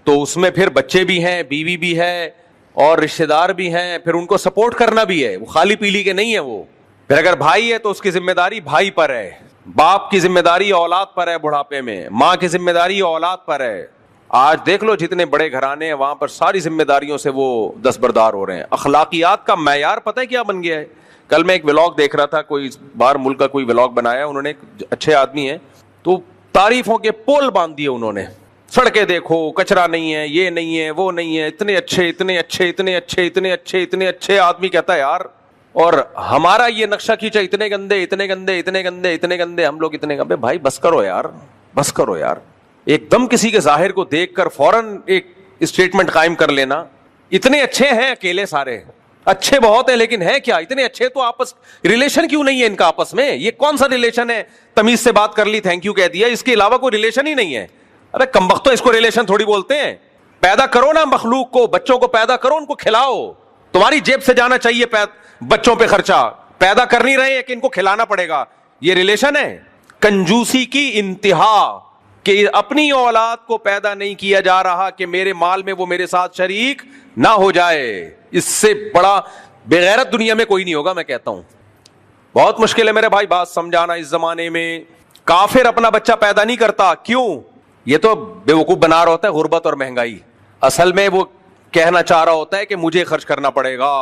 تو اس میں پھر بچے بھی ہیں, بیوی بھی ہے اور رشتے دار بھی ہیں, پھر ان کو سپورٹ کرنا بھی ہے, وہ خالی پیلی کے نہیں ہے وہ. پھر اگر بھائی ہے تو اس کی ذمہ داری بھائی پر ہے, باپ کی ذمہ داری اولاد پر ہے بڑھاپے میں, ماں کی ذمہ داری اولاد پر ہے. آج دیکھ لو جتنے بڑے گھرانے ہیں وہاں پر ساری ذمہ داریوں سے وہ دستبردار ہو رہے ہیں. اخلاقیات کا معیار پتہ ہے کیا بن گیا ہے؟ کل میں ایک ولاگ دیکھ رہا تھا, کوئی باہر ملک کا کوئی ولاگ بنایا انہوں نے, اچھے آدمی ہیں, تو تعریفوں کے پول باندھ دیے انہوں نے. سڑکیں دیکھو, کچرا نہیں ہے, یہ نہیں ہے, وہ نہیں ہے, اتنے اچھے اتنے اچھے اتنے اچھے اتنے اچھے اتنے اچھے. آدمی کہتا ہے یار, اور ہمارا یہ نقشہ کھینچا اتنے گندے اتنے گندے اتنے گندے اتنے گندے, ہم لوگ اتنے گندے. بھائی بس کرو یار, بس کرو یار. ایک دم کسی کے ظاہر کو دیکھ کر فوراً ایک اسٹیٹمنٹ قائم کر لینا. اتنے اچھے ہیں اکیلے سارے, اچھے بہت ہیں, لیکن ہے کیا اتنے اچھے؟ تو آپس ریلیشن کیوں نہیں ہے ان کا آپس میں؟ یہ کون سا ریلیشن ہے؟ تمیز سے بات کر لی, تھینک یو کہہ دیا, اس کے علاوہ کوئی ریلیشن ہی نہیں ہے. ارے کمبختو, اس کو ریلیشن تھوڑی بولتے ہیں. پیدا کرو نا مخلوق کو, بچوں کو پیدا کرو, ان کو کھلاؤ. تمہاری جیب سے جانا چاہیے بچوں پہ خرچہ, پیدا کر نہیں رہے کہ ان کو کھلانا پڑے گا. یہ ریلیشن ہے؟ کنجوسی کی انتہا کہ اپنی اولاد کو پیدا نہیں کیا جا رہا کہ میرے مال میں وہ میرے ساتھ شریک نہ ہو جائے. اس سے بڑا بےغیرت دنیا میں کوئی نہیں ہوگا. میں کہتا ہوں بہت مشکل ہے میرے بھائی بات سمجھانا اس زمانے میں. کافر اپنا بچہ پیدا نہیں کرتا, کیوں؟ یہ تو بیوقوف بنا رہا ہوتا ہے غربت اور مہنگائی. اصل میں وہ کہنا چاہ رہا ہوتا ہے کہ مجھے خرچ کرنا پڑے گا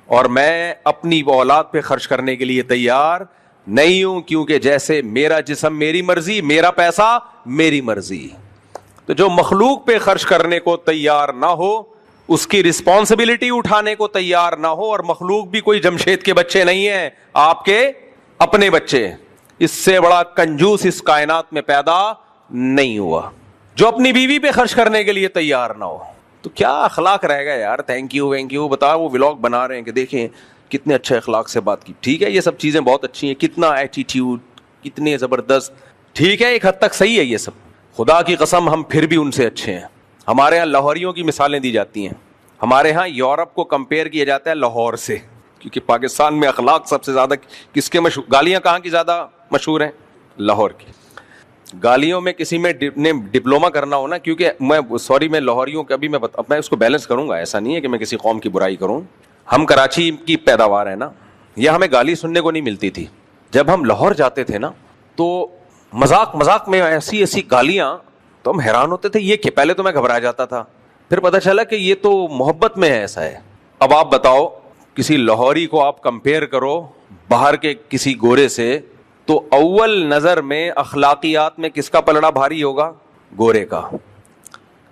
اور میں اپنی اولاد پہ خرچ کرنے کے لیے تیار نہیں ہوں, کیونکہ جیسے میرا جسم میری مرضی, میرا پیسہ میری مرضی. تو جو مخلوق پہ خرچ کرنے کو تیار نہ ہو, اس کی رسپانسبلٹی اٹھانے کو تیار نہ ہو, اور مخلوق بھی کوئی جمشید کے بچے نہیں ہیں, آپ کے اپنے بچے, اس سے بڑا کنجوس اس کائنات میں پیدا نہیں ہوا جو اپنی بیوی پہ خرچ کرنے کے لیے تیار نہ ہو. تو کیا اخلاق رہے گا یار؟ تھینک یو وینک یو بتا. وہ ولاگ بنا رہے ہیں کہ دیکھیں کتنے اچھے اخلاق سے بات کی. ٹھیک ہے, یہ سب چیزیں بہت اچھی ہیں, کتنا ایٹیٹیوڈ, کتنے زبردست, ٹھیک ہے, ایک حد تک صحیح ہے یہ سب. خدا کی قسم ہم پھر بھی ان سے اچھے ہیں. ہمارے ہاں لاہوریوں کی مثالیں دی جاتی ہیں. ہمارے ہاں یورپ کو کمپیئر کیا جاتا ہے لاہور سے, کیونکہ پاکستان میں اخلاق سب سے زیادہ کس کے مشہور, گالیاں کہاں کی زیادہ مشہور ہیں؟ لاہور کی. گالیوں میں کسی میں ڈپلوما کرنا ہو نا, کیونکہ میں لاہوریوں کا بھی میں اس کو بیلنس کروں گا, ایسا نہیں ہے کہ میں کسی قوم کی برائی کروں. ہم کراچی کی پیداوار ہے نا, یہ ہمیں گالی سننے کو نہیں ملتی تھی. جب ہم لاہور جاتے تھے نا تو مذاق مذاق میں ایسی ایسی گالیاں, تو ہم حیران ہوتے تھے یہ کہ پہلے تو میں گھبرا جاتا تھا, پھر پتہ چلا کہ یہ تو محبت میں ہے, ایسا ہے. اب آپ بتاؤ کسی لاہوری کو آپ کمپیئر کرو باہر کے کسی گورے سے, تو اول نظر میں اخلاقیات میں کس کا پلڑا بھاری ہوگا؟ گورے کا.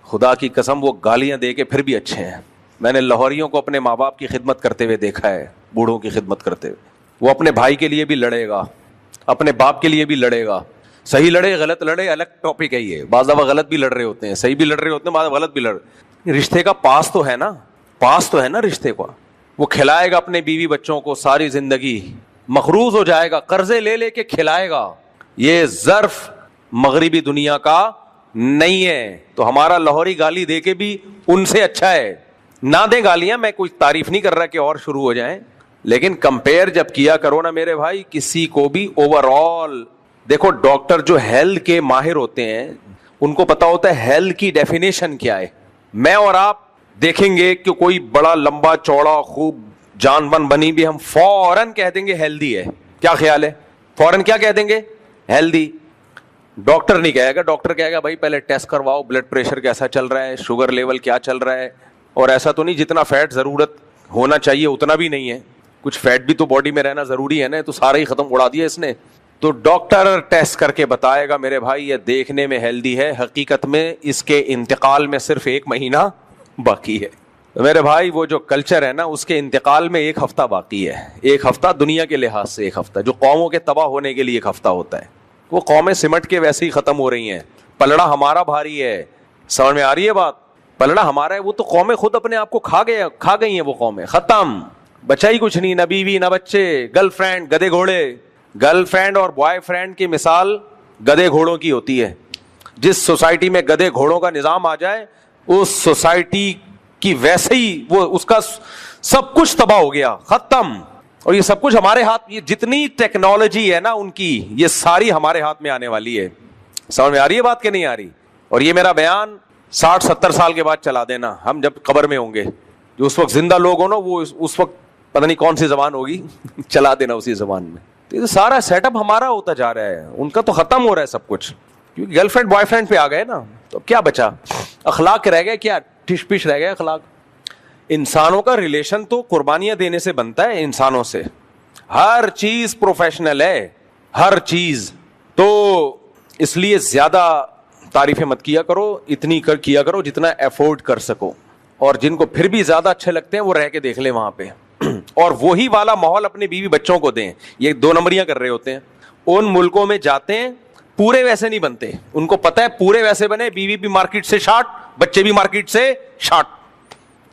خدا کی قسم وہ گالیاں دے کے پھر بھی اچھے ہیں, میں نے لاہوریوں کو اپنے ماں باپ کی خدمت کرتے ہوئے دیکھا ہے, بوڑھوں کی خدمت کرتے ہوئے. وہ اپنے بھائی کے لیے بھی لڑے گا, اپنے باپ کے لیے بھی لڑے گا. صحیح لڑے غلط لڑے الگ ٹاپک ہے یہ, بعض دفعہ غلط بھی لڑ رہے ہوتے ہیں, صحیح بھی لڑ رہے ہوتے ہیں, بعض دفعہ غلط بھی لڑ رہے. رشتے کا پاس تو ہے نا, پاس تو ہے نا رشتے کا. وہ کھلائے گا اپنے بیوی بچوں کو ساری زندگی, مقروض ہو جائے گا, قرضے لے لے کے کھلائے گا. یہ ظرف مغربی دنیا کا نہیں ہے. تو ہمارا لاہوری گالی دے کے بھی ان سے اچھا ہے. نہ دیں گالیاں, میں کوئی تعریف نہیں کر رہا کہ اور شروع ہو جائیں, لیکن کمپیئر جب کیا کرو نا میرے بھائی کسی کو بھی اوور آل. دیکھو ڈاکٹر جو ہیلتھ کے ماہر ہوتے ہیں ان کو پتا ہوتا ہے ہیلتھ کی ڈیفینیشن کیا ہے. میں اور آپ دیکھیں گے کہ کوئی بڑا لمبا چوڑا خوب جان بن بنی بھی, ہم فوراً کہہ دیں گے ہیلدی ہے. کیا خیال ہے؟ فوراً کیا کہہ دیں گے؟ ہیلدی. ڈاکٹر نہیں کہے گا, ڈاکٹر کہے گا بھائی پہلے ٹیسٹ کرواؤ, بلڈ پریشر کیسا چل رہا ہے, شوگر لیول کیا چل رہا ہے, اور ایسا تو نہیں جتنا فیٹ ضرورت ہونا چاہیے اتنا بھی نہیں ہے, کچھ فیٹ بھی تو باڈی میں رہنا ضروری ہے نا, تو سارا ہی ختم اڑا دیا اس نے. تو ڈاکٹر ٹیسٹ کر کے بتائے گا میرے بھائی یہ دیکھنے میں ہیلدی ہے, حقیقت میں اس کے انتقال میں صرف 1 مہینہ باقی ہے. میرے بھائی وہ جو کلچر ہے نا اس کے انتقال میں 1 ہفتہ باقی ہے. 1 ہفتہ دنیا کے لحاظ سے 1 ہفتہ, جو قوموں کے تباہ ہونے کے لیے 1 ہفتہ ہوتا ہے, وہ قومیں سمٹ کے ویسے ہی ختم ہو رہی ہیں. پلڑا ہمارا بھاری ہے, سمجھ میں آ رہی ہے بات؟ پلڑا ہمارا ہے, وہ تو قومیں خود اپنے آپ کو کھا گئی ہیں. وہ قومیں ختم, بچا ہی کچھ نہیں, نہ بیوی نہ بچے, گرل فرینڈ گدے گھوڑے. گرل فرینڈ اور بوائے فرینڈ کی مثال گدے گھوڑوں کی ہوتی ہے. جس سوسائٹی میں گدے گھوڑوں کا نظام آ جائے اس سوسائٹی کی ویسے ہی وہ اس کا سب کچھ تباہ ہو گیا, ختم. اور یہ سب کچھ ہمارے ہاتھ, یہ جتنی ٹیکنالوجی ہے نا ان کی, یہ ساری ہمارے ہاتھ میں آنے والی ہے. سمجھ میں آ رہی ہے بات کہ نہیں آ رہی؟ اور یہ میرا بیان 60-70 سال کے بعد چلا دینا, ہم جب قبر میں ہوں گے. جو اس وقت زندہ لوگ ہو نا وہ اس وقت پتہ نہیں کون سی زبان ہوگی چلا دینا اسی زبان میں. تو یہ سارا سیٹ اپ ہمارا ہوتا جا رہا ہے, ان کا تو ختم ہو رہا ہے سب کچھ, کیونکہ گرل فرینڈ بوائے فرینڈ پہ آ گئے نا. تو کیا بچا؟ اخلاق رہ گئے, کیا ٹش پش رہ گئے اخلاق؟ انسانوں کا ریلیشن تو قربانیاں دینے سے بنتا ہے, انسانوں سے. ہر چیز پروفیشنل ہے, ہر چیز. تو اس لیے زیادہ تعریفیں مت کیا کرو, اتنی کیا کرو جتنا افورڈ کر سکو. اور جن کو پھر بھی زیادہ اچھے لگتے ہیں وہ رہ کے دیکھ لیں وہاں پہ, اور وہی والا ماحول اپنے بیوی بچوں کو دیں. یہ 2 نمبریاں کر رہے ہوتے ہیں. ان ملکوں میں جاتے ہیں پورے ویسے نہیں بنتے, ان کو پتہ ہے پورے ویسے بنے, بیوی بھی مارکیٹ سے شارٹ, بچے بھی مارکیٹ سے شارٹ.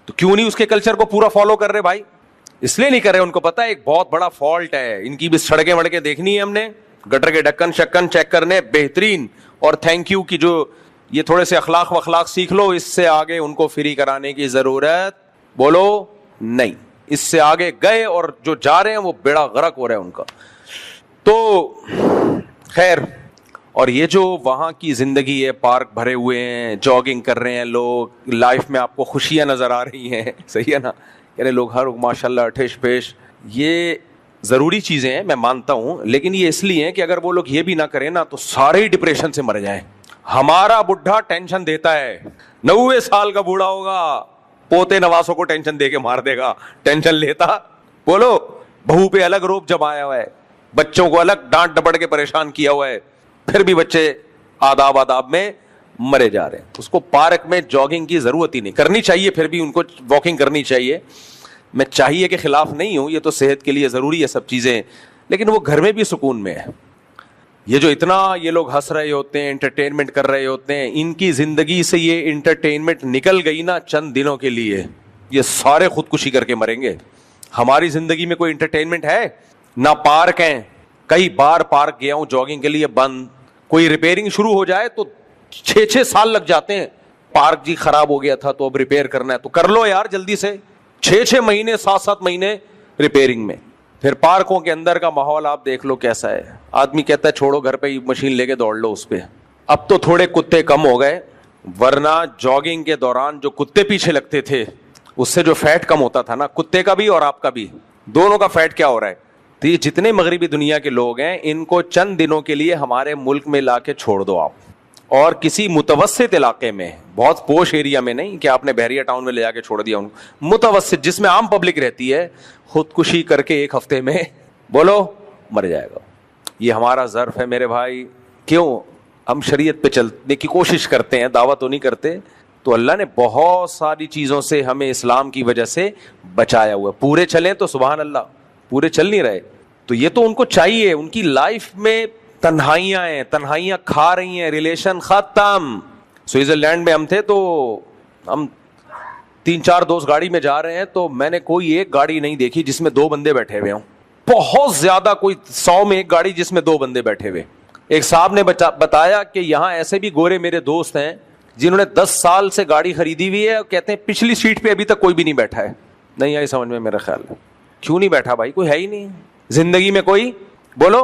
تو کیوں نہیں اس کے کلچر کو پورا فالو کر رہے بھائی؟ اس لیے نہیں کر رہے, ان کو پتہ ہے ایک بہت بڑا فالٹ ہے ان کی بھی. سڑکیں وڑکیں دیکھنی ہے ہم نے, گٹر کے ڈکن شکن چیک کرنے بہترین, اور تھینک یو کی جو یہ تھوڑے سے اخلاق وخلاق سیکھ لو, اس سے آگے ان کو فری کرانے کی ضرورت بولو نہیں. اس سے آگے گئے اور جو جا رہے ہیں وہ بیڑا غرق ہو رہا ہے ان کا. تو خیر, اور یہ جو وہاں کی زندگی ہے, پارک بھرے ہوئے ہیں, جاگنگ کر رہے ہیں لوگ, لائف میں آپ کو خوشیاں نظر آ رہی ہیں, صحیح ہے نا, یعنی لوگ ہر ماشاء اللہ ٹھیش پیش, یہ ضروری چیزیں ہیں میں مانتا ہوں, لیکن یہ اس لیے ہیں کہ اگر وہ لوگ یہ بھی نہ کریں نا تو سارے ہی ڈپریشن سے مر جائیں. ہمارا بڈھا ٹینشن دیتا ہے, 90 سال کا بوڑھا ہوگا, پوتے نواسوں کو ٹینشن دے کے مار دے گا, ٹینشن لیتا. بولو, بہو پہ الگ روپ جمایا ہوا ہے, بچوں کو الگ ڈانٹ ڈپٹ کے پریشان کیا ہوا ہے, پھر بھی بچے آداب میں مرے جا رہے ہیں. اس کو پارک میں جاگنگ کی ضرورت ہی نہیں, کرنی چاہیے پھر بھی ان کو واکنگ کرنی چاہیے. میں چاہیے کے خلاف نہیں ہوں, یہ تو صحت کے لیے ضروری ہے سب چیزیں, لیکن وہ گھر میں بھی سکون میں ہے. یہ جو اتنا یہ لوگ ہنس رہے ہوتے ہیں, انٹرٹینمنٹ کر رہے ہوتے ہیں, ان کی زندگی سے یہ انٹرٹینمنٹ نکل گئی نا چند دنوں کے لیے, یہ سارے خودکشی کر کے مریں گے. ہماری زندگی میں کوئی انٹرٹینمنٹ ہے نہ, پارک ہیں, کئی بار پارک گیا ہوں جاگنگ کے لیے, بند. کوئی ریپیئرنگ شروع ہو جائے تو 6 سال لگ جاتے ہیں. پارک جی خراب ہو گیا تھا تو اب ریپیئر کرنا ہے, تو کر لو یار جلدی سے. 6 مہینے 7 مہینے ریپیئرنگ میں. پھر پارکوں کے اندر کا ماحول آپ دیکھ لو کیسا ہے. آدمی کہتا ہے چھوڑو گھر پہ ہی مشین لے کے دوڑ لو اس پہ. اب تو تھوڑے کتے کم ہو گئے, ورنہ جاگنگ کے دوران جو کتے پیچھے لگتے تھے اس سے جو فیٹ کم ہوتا تھا نا, کتے کا بھی اور آپ کا بھی, دونوں کا فیٹ کیا ہو رہا ہے. تو یہ جتنے مغربی دنیا کے لوگ ہیں ان کو چند دنوں کے لیے ہمارے ملک میں لا کے چھوڑ دو آپ, اور کسی متوسط علاقے میں, بہت پوش ایریا میں نہیں کہ آپ نے بحریہ ٹاؤن میں لے جا کے چھوڑ دیا ان کو, متوسط جس میں عام پبلک رہتی ہے, خودکشی کر کے 1 ہفتے میں بولو مر جائے گا. یہ ہمارا ظرف ہے میرے بھائی. کیوں؟ ہم شریعت پہ چلنے کی کوشش کرتے ہیں, دعوت تو نہیں کرتے. تو اللہ نے بہت ساری چیزوں سے ہمیں اسلام کی وجہ سے بچایا ہوا ہے. پورے چلیں تو سبحان اللہ, پورے چل نہیں رہے تو یہ تو ان کو چاہیے. ان کی لائف میں تنہائیاں ہیں, تنہائیاں کھا رہی ہیں, ریلیشن ختم. سوئٹزرلینڈ میں ہم تھے تو ہم 3-4 دوست گاڑی میں جا رہے ہیں تو میں نے کوئی ایک گاڑی نہیں دیکھی جس میں 2 بندے بیٹھے ہوئے ہوں. بہت زیادہ, کوئی 100 میں ایک گاڑی جس میں 2 بندے بیٹھے ہوئے. ایک صاحب نے بتایا کہ یہاں ایسے بھی گورے میرے دوست ہیں جنہوں نے 10 سال سے گاڑی خریدی ہوئی ہے اور کہتے ہیں پچھلی سیٹ پہ ابھی تک کوئی بھی نہیں بیٹھا ہے. نہیں آئی سمجھ میں میرا خیال ہے. کیوں نہیں بیٹھا بھائی؟ کوئی ہے ہی نہیں زندگی میں, کوئی بولو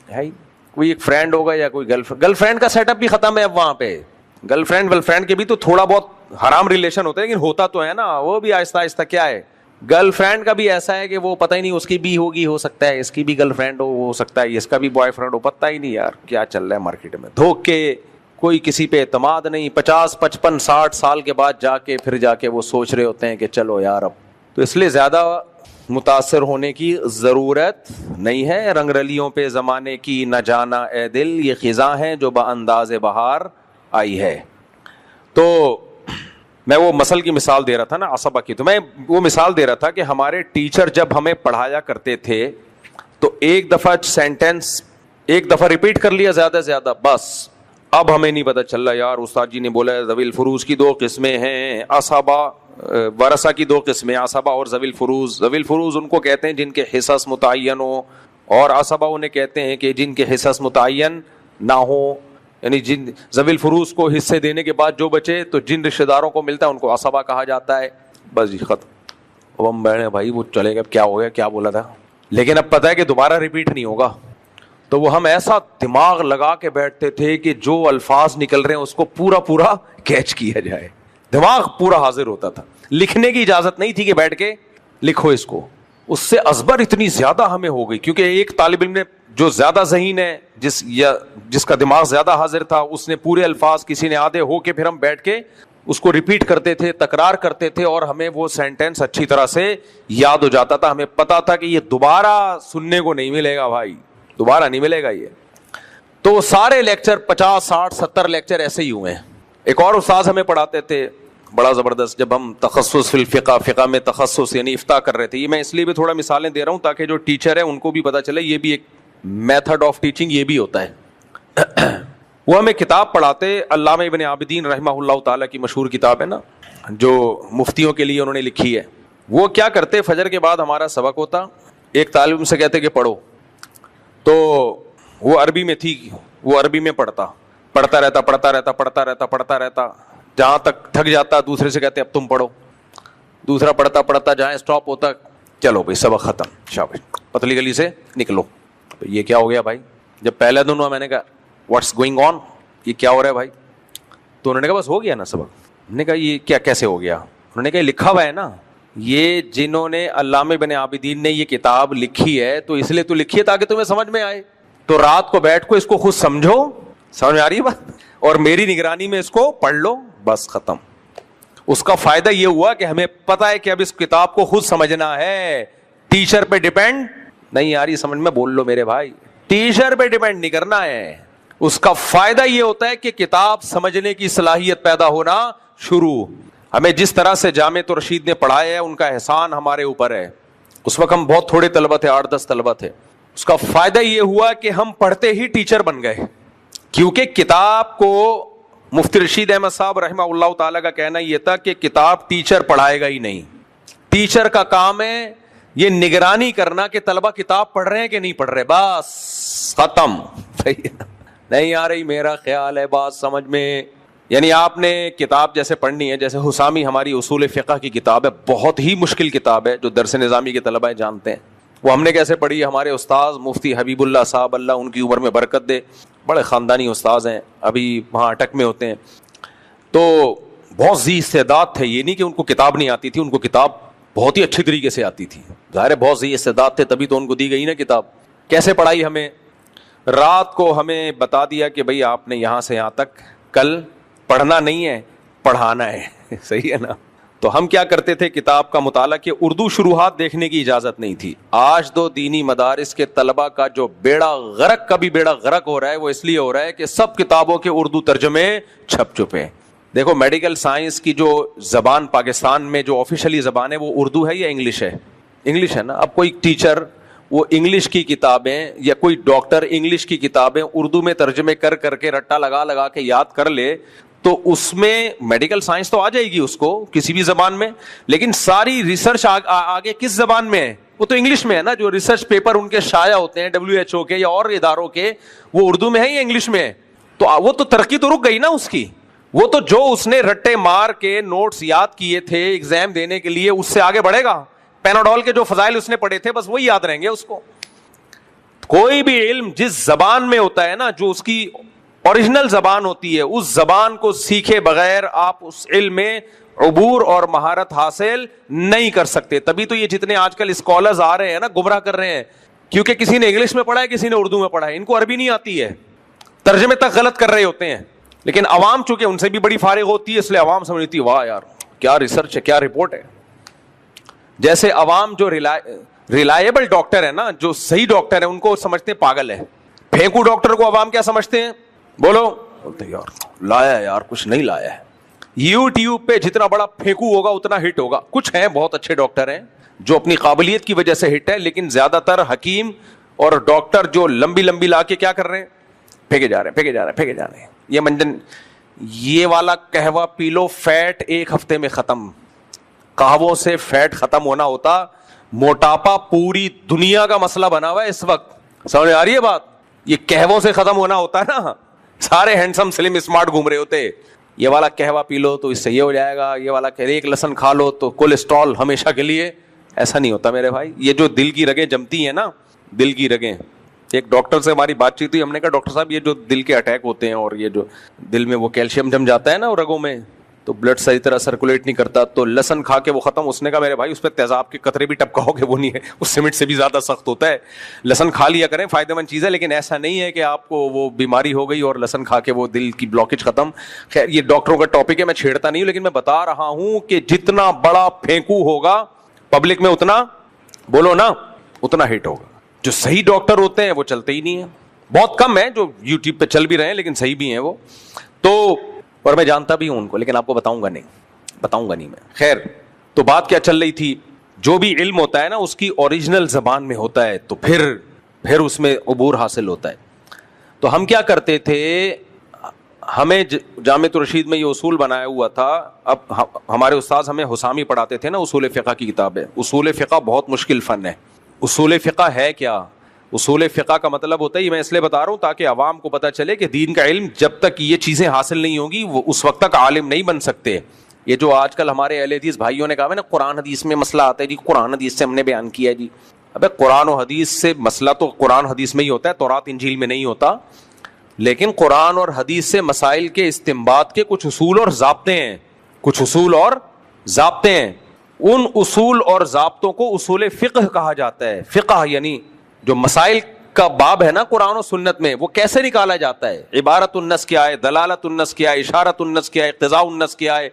ہے ہی. کوئی ایک فرینڈ ہوگا یا کوئی گرل فرینڈ کا سیٹ اپ بھی ختم ہے اب وہاں پہ. گرل فرینڈ کے بھی تو تھوڑا بہت حرام ریلیشن ہوتا ہے لیکن ہوتا تو ہے نا, وہ بھی آہستہ آہستہ. کیا ہے گرل فرینڈ کا بھی ایسا ہے کہ وہ پتہ ہی نہیں, اس کی بھی ہوگی, ہو سکتا ہے اس کی بھی گرل فرینڈ ہو سکتا ہے اس کا بھی بوائے فرینڈ ہو, پتہ ہی نہیں یار کیا چل رہا ہے مارکیٹ میں. دھوکے, کوئی کسی پہ اعتماد نہیں. 50 55 60 سال کے بعد جا کے وہ سوچ رہے ہوتے ہیں کہ چلو یار اب. تو اس لیے زیادہ متاثر ہونے کی ضرورت نہیں ہے. رنگ رلیوں پہ زمانے کی نہ جانا اے دل, یہ خزاں ہے جو بانداز بہار آئی ہے. تو میں وہ مسل کی مثال دے رہا تھا نا عصبہ کی, تو میں وہ مثال دے رہا تھا کہ ہمارے ٹیچر جب ہمیں پڑھایا کرتے تھے تو ایک دفعہ سینٹینس ایک دفعہ ریپیٹ کر لیا زیادہ سے زیادہ بس. اب ہمیں نہیں پتا چل رہا یار استاد جی نے بولا ذوی الفروز کی 2 قسمیں ہیں, عصبہ ورثہ کی 2 قسمیں, عصبہ اور ذوی الفروز. ذوی الفروز ان کو کہتے ہیں جن کے حصص متعین ہو, اور عصبہ انہیں کہتے ہیں کہ جن کے حصص متعین نہ ہو. یعنی جن ذوی الفروز کو حصے دینے کے بعد جو بچے تو جن رشتہ داروں کو ملتا ہے ان کو عصبہ کہا جاتا ہے. بس جی ختم. اب ہم بیٹھے بھائی وہ چلے گا, کیا ہو گیا, کیا بولا تھا, لیکن اب پتہ ہے کہ دوبارہ ریپیٹ نہیں ہوگا. تو وہ ہم ایسا دماغ لگا کے بیٹھتے تھے کہ جو الفاظ نکل رہے ہیں اس کو پورا کیچ کیا جائے. دماغ پورا حاضر ہوتا تھا. لکھنے کی اجازت نہیں تھی کہ بیٹھ کے لکھو اس کو. اس سے ازبر اتنی زیادہ ہمیں ہو گئی, کیونکہ ایک طالب علم نے جو زیادہ ذہین ہے, جس کا دماغ زیادہ حاضر تھا, اس نے پورے الفاظ, کسی نے آدھے ہو کے, پھر ہم بیٹھ کے اس کو ریپیٹ کرتے تھے, تکرار کرتے تھے, اور ہمیں وہ سینٹینس اچھی طرح سے یاد ہو جاتا تھا. ہمیں پتا تھا کہ یہ دوبارہ سننے کو نہیں ملے گا بھائی, دوبارہ نہیں ملے گا یہ. تو سارے لیکچر 50 60 70 لیکچر ایسے ہی ہوئے ہیں. ایک اور استاذ ہمیں پڑھاتے تھے بڑا زبردست, جب ہم تخصص فی الفقہ, فقہ میں تخصص یعنی افتاء کر رہے تھے. یہ میں اس لیے بھی تھوڑا مثالیں دے رہا ہوں تاکہ جو ٹیچر ہے ان کو بھی پتا چلے یہ بھی ایک میتھڈ آف ٹیچنگ یہ بھی ہوتا ہے. وہ ہمیں کتاب پڑھاتے, علامہ ابن عابدین رحمہ اللہ تعالیٰ کی مشہور کتاب ہے نا, جو مفتیوں کے لیے انہوں نے لکھی ہے. وہ کیا کرتے, فجر کے بعد ہمارا سبق ہوتا, ایک طالب علم سے کہتے کہ پڑھو, تو وہ عربی میں تھی, وہ عربی میں پڑھتا رہتا, جہاں تک تھک جاتا دوسرے سے کہتے اب تم پڑھو. دوسرا پڑھتا جہاں اسٹاپ ہوتا, چلو بھائی سبق ختم, شاباش پتلی گلی سے نکلو. یہ کیا ہو گیا بھائی؟ جب پہلے دن میں نے کہا واٹس گوئنگ آن, یہ کیا ہو رہا ہے بھائی؟ تو انہوں نے کہا بس ہو گیا نا سبق. ہم نے کہا یہ کیا کیسے ہو گیا؟ انہوں نے کہا لکھا ہوا ہے نا, یہ جنہوں نے علامہ ابن عابدین نے یہ کتاب لکھی ہے تو اس لیے تو لکھی ہے تاکہ تمہیں سمجھ میں آئے. تو رات کو بیٹھ کو اس کو خود سمجھو, سمجھ میں آ رہی ہے بات, اور میری نگرانی میں اس کو پڑھ لو, بس ختم. اس کا فائدہ یہ ہوا کہ ہمیں پتا ہے کہ اب اس کتاب کو خود سمجھنا ہے, ٹیچر پہ ڈیپینڈ نہیں. آ رہی سمجھ میں؟ بول لو میرے بھائی, ٹیچر پہ ڈیپینڈ نہیں کرنا ہے. اس کا فائدہ یہ ہوتا ہے کہ کتاب سمجھنے کی صلاحیت پیدا ہونا شروع. ہمیں جس طرح سے جامع رشید نے پڑھایا ہے ان کا احسان ہمارے اوپر ہے. اس وقت ہم بہت تھوڑے طلبہ تھے, 8-10 طلبہ تھے. اس کا فائدہ یہ ہوا کہ ہم پڑھتے ہی ٹیچر بن گئے, کیونکہ کتاب کو مفتی رشید احمد صاحب رحمہ اللہ تعالیٰ کا کہنا یہ تھا کہ کتاب ٹیچر پڑھائے گا ہی نہیں. ٹیچر کا کام ہے یہ نگرانی کرنا کہ طلبہ کتاب پڑھ رہے ہیں کہ نہیں پڑھ رہے, بس ختم. نہیں آ رہی میرا خیال ہے بات سمجھ میں؟ یعنی آپ نے کتاب جیسے پڑھنی ہے, جیسے حسامی ہماری اصول فقہ کی کتاب ہے, بہت ہی مشکل کتاب ہے جو درس نظامی کے طلبہ جانتے ہیں. وہ ہم نے کیسے پڑھی, ہمارے استاذ مفتی حبیب اللہ صاحب, اللہ ان کی عمر میں برکت دے, بڑے خاندانی استاذ ہیں, ابھی وہاں اٹک میں ہوتے ہیں. تو بہت ذی استعداد تھے, یہ نہیں کہ ان کو کتاب نہیں آتی تھی, ان کو کتاب بہت ہی اچھی طریقے سے آتی تھی. ظاہر ہے بہت ذی استعداد تھے تبھی تو ان کو دی گئی نا کتاب. کیسے پڑھائی ہمیں, رات کو ہمیں بتا دیا کہ بھئی آپ نے یہاں سے یہاں تک کل پڑھنا نہیں ہے, پڑھانا ہے. صحیح ہے نا؟ تو ہم کیا کرتے تھے, کتاب کا مطالعہ, کہ اردو شروحات دیکھنے کی اجازت نہیں تھی. آج دو دینی مدارس کے طلبہ کا جو بیڑا غرق ہو رہا ہے وہ اس لیے ہو رہا ہے کہ سب کتابوں کے اردو ترجمے چھپ چپے. دیکھو میڈیکل سائنس کی جو زبان پاکستان میں جو آفیشلی زبان ہے وہ اردو ہے یا انگلش ہے؟ انگلش ہے نا. اب کوئی ٹیچر وہ انگلش کی کتابیں یا کوئی ڈاکٹر انگلش کی کتابیں اردو میں ترجمے کر کر کے رٹا لگا لگا کے یاد کر لے تو اس میں میڈیکل سائنس تو آ جائے گی اس کو کسی بھی زبان میں, لیکن ساری ریسرچ آگے کس زبان میں ہے؟ وہ تو انگلش میں ہے نا. جو ریسرچ پیپر ان کے شائع ہوتے ہیں WHO کے یا اور اداروں کے, وہ اردو میں ہے یا انگلش میں ہے؟ تو وہ تو ترقی تو رک گئی نا اس کی. وہ تو جو اس نے رٹے مار کے نوٹس یاد کیے تھے ایگزام دینے کے لیے اس سے آگے بڑھے گا. پیناڈول کے جو فضائل اس نے پڑھے تھے بس وہی یاد رہیں گے اس کو. کوئی بھی علم جس زبان میں ہوتا ہے نا, جو اس کی اوریجنل زبان ہوتی ہے, اس زبان کو سیکھے بغیر آپ اس علم میں عبور اور مہارت حاصل نہیں کر سکتے. تبھی تو یہ جتنے آج کل اسکالرز آ رہے ہیں نا گمراہ کر رہے ہیں, کیونکہ کسی نے انگلش میں پڑھا ہے کسی نے اردو میں پڑھا ہے, ان کو عربی نہیں آتی ہے, ترجمے تک غلط کر رہے ہوتے ہیں. لیکن عوام چونکہ ان سے بھی بڑی فارغ ہوتی ہے اس لیے عوام سمجھتی ہے واہ یار کیا ریسرچ ہے کیا رپورٹ ہے. جیسے عوام جو ریلائبل ڈاکٹر ہے نا, جو صحیح ڈاکٹر ہے, ان کو سمجھتے ہیں پاگل ہے. پھینکو ڈاکٹر کو عوام کیا سمجھتے ہیں؟ بولو, بولتے یار لایا ہے, یار کچھ نہیں لایا ہے. یوٹیوب پہ جتنا بڑا پھینکو ہوگا اتنا ہٹ ہوگا. کچھ ہیں بہت اچھے ڈاکٹر ہیں جو اپنی قابلیت کی وجہ سے ہٹ ہے, لیکن زیادہ تر حکیم اور ڈاکٹر جو لمبی لمبی لا کے کیا کر رہے ہیں, پھینکے جا رہے ہیں, پھینکے جا رہے ہیں, پھینکے جا رہے ہیں. یہ منجن یہ والا قہوہ پی لو, فیٹ ایک ہفتے میں ختم. قہووں سے فیٹ ختم ہونا ہوتا, موٹاپا پوری دنیا کا مسئلہ بنا ہوا ہے اس وقت. سمجھ آ رہی ہے بات؟ یہ قہووں سے ختم ہونا ہوتا ہے نا, سارے ہینڈسم سلم اسمارٹ گھوم رہے ہوتے. یہ والا قہوہ پی لو تو اس سے یہ ہو جائے گا, یہ والا ایک لہسن کھا لو تو کولیسٹرول ہمیشہ کے لیے. ایسا نہیں ہوتا میرے بھائی. یہ جو دل کی رگیں جمتی ہیں نا, دل کی رگیں, ایک ڈاکٹر سے ہماری بات چیت ہوئی, ہم نے کہا ڈاکٹر صاحب یہ جو دل کے اٹیک ہوتے ہیں اور یہ جو دل میں وہ کیلشیم جم جاتا ہے نا رگوں میں تو بلڈ صحیح طرح سرکولیٹ نہیں کرتا, تو لہسن کھا کے وہ ختم. اس نے کہا میرے بھائی اس پہ تیزاب کے قطرے بھی ٹپکاؤ گے وہ نہیں ہے, اس سیمنٹ سے بھی زیادہ سخت ہوتا ہے. لہسن کھا لیا کریں, فائدہ مند چیز ہے, لیکن ایسا نہیں ہے کہ آپ کو وہ بیماری ہو گئی اور لہسن کھا کے وہ دل کی بلاکیج ختم. خیر یہ ڈاکٹروں کا ٹاپک ہے, میں چھیڑتا نہیں ہوں, لیکن میں بتا رہا ہوں کہ جتنا بڑا پھینکو ہوگا پبلک میں اتنا بولو نا اتنا ہٹ ہوگا. جو صحیح ڈاکٹر ہوتے ہیں وہ چلتے ہی نہیں ہیں. بہت کم ہیں جو یوٹیوب پہ چل بھی رہے ہیں لیکن صحیح بھی ہیں وہ تو, اور میں جانتا بھی ہوں ان کو, لیکن آپ کو بتاؤں گا نہیں میں. خیر تو بات کیا چل رہی تھی, جو بھی علم ہوتا ہے نا اس کی اوریجنل زبان میں ہوتا ہے تو پھر اس میں عبور حاصل ہوتا ہے. تو ہم کیا کرتے تھے, ہمیں جامعۃ الرشید میں یہ اصول بنایا ہوا تھا. اب ہمارے استاذ ہمیں حسامی پڑھاتے تھے نا, اصول فقہ کی کتاب ہے. اصول فقہ بہت مشکل فن ہے. اصول فقہ ہے کیا؟ اصول فقہ کا مطلب ہوتا ہے, یہ میں اس لیے بتا رہا ہوں تاکہ عوام کو پتہ چلے کہ دین کا علم جب تک یہ چیزیں حاصل نہیں ہوگی وہ اس وقت تک عالم نہیں بن سکتے. یہ جو آج کل ہمارے اہل حدیث بھائیوں نے کہا ہے نا قرآن حدیث میں مسئلہ آتا ہے جی, قرآن حدیث سے ہم نے بیان کیا جی. ابے قرآن و حدیث سے مسئلہ تو قرآن حدیث میں ہی ہوتا ہے, تورات انجیل میں نہیں ہوتا. لیکن قرآن اور حدیث سے مسائل کے استنباط کے کچھ اصول اور ضابطے ہیں, کچھ اصول اور ضابطے ہیں. ان اصول اور ضابطوں کو اصول فقہ کہا جاتا ہے. فقہ یعنی جو مسائل کا باب ہے نا قرآن و سنت میں, وہ کیسے نکالا جاتا ہے, عبارت النص کیا ہے, دلالت النص کیا ہے, اشارت النص کیا ہے, اقتضاء النص کیا ہے,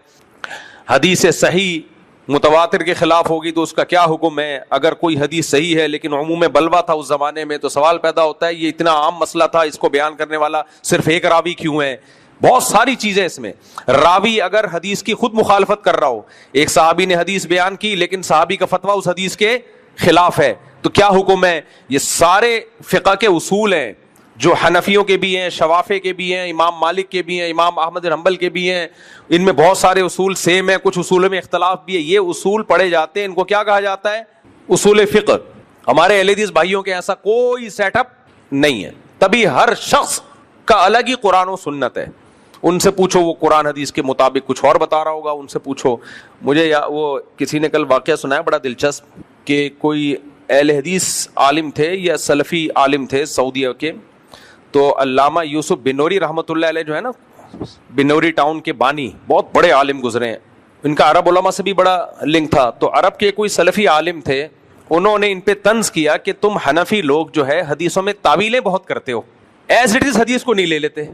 حدیث صحیح متواتر کے خلاف ہوگی تو اس کا کیا حکم ہے. اگر کوئی حدیث صحیح ہے لیکن عموم بلوا تھا اس زمانے میں تو سوال پیدا ہوتا ہے یہ اتنا عام مسئلہ تھا, اس کو بیان کرنے والا صرف ایک راوی کیوں ہے. بہت ساری چیزیں اس میں. راوی اگر حدیث کی خود مخالفت کر رہا ہو, ایک صحابی نے حدیث بیان کی لیکن صحابی کا فتویٰ اس حدیث کے خلاف ہے تو کیا حکم ہے. یہ سارے فقہ کے اصول ہیں جو حنفیوں کے بھی ہیں, شوافے کے بھی ہیں, امام مالک کے بھی ہیں, امام احمد بن حنبل کے بھی ہیں. ان میں بہت سارے اصول سیم ہیں, کچھ اصولوں میں اختلاف بھی ہے. یہ اصول پڑھے جاتے ہیں, ان کو کیا کہا جاتا ہے, اصول فقہ. ہمارے اہل حدیث بھائیوں کے ایسا کوئی سیٹ اپ نہیں ہے. تبھی ہر شخص کا الگ ہی قرآن و سنت ہے. ان سے پوچھو وہ قرآن حدیث کے مطابق کچھ اور بتا رہا ہوگا, ان سے پوچھو. مجھے وہ کسی نے کل واقعہ سنایا بڑا دلچسپ کہ کوئی اہل حدیث عالم تھے یا سلفی عالم تھے سعودیہ کے, تو علامہ یوسف بنوری رحمۃ اللہ علیہ جو ہے نا, بنوری ٹاؤن کے بانی, بہت بڑے عالم گزرے ہیں. ان کا عرب علماء سے بھی بڑا لنک تھا. تو عرب کے کوئی سلفی عالم تھے, انہوں نے ان پہ طنز کیا کہ تم حنفی لوگ جو ہے حدیثوں میں تعویلیں بہت کرتے ہو, ایز اٹ از حدیث کو نہیں لے لیتے.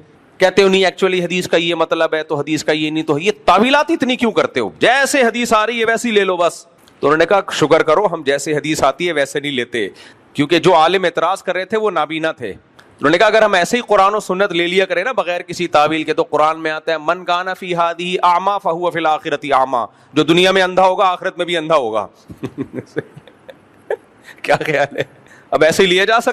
کہتے ہو نہیں ایکچولی حدیث کا یہ مطلب ہے تو حدیث کا یہ نہیں, تو یہ تعویلات اتنی کیوں کرتے ہو, جیسے حدیث آ رہی ہے ویسی لے لو بس. تو انہوں نے کہا شکر کرو ہم جیسے حدیث آتی ہے ویسے نہیں لیتے, کیونکہ جو عالم اعتراض کر رہے تھے وہ نابینا تھے. انہوں نے کہا اگر ہم ایسے ہی قرآن و سنت لے لیا کریں نا بغیر کسی تعویل کے، تو قرآن میں آتا ہے من کان فی ہذہ اعمی فہو فی الآخرۃ اعمی، جو دنیا میں اندھا ہوگا آخرت میں بھی اندھا ہوگا۔ کیا خیال ہے؟ اب ایسے ہی لیا جا سکتا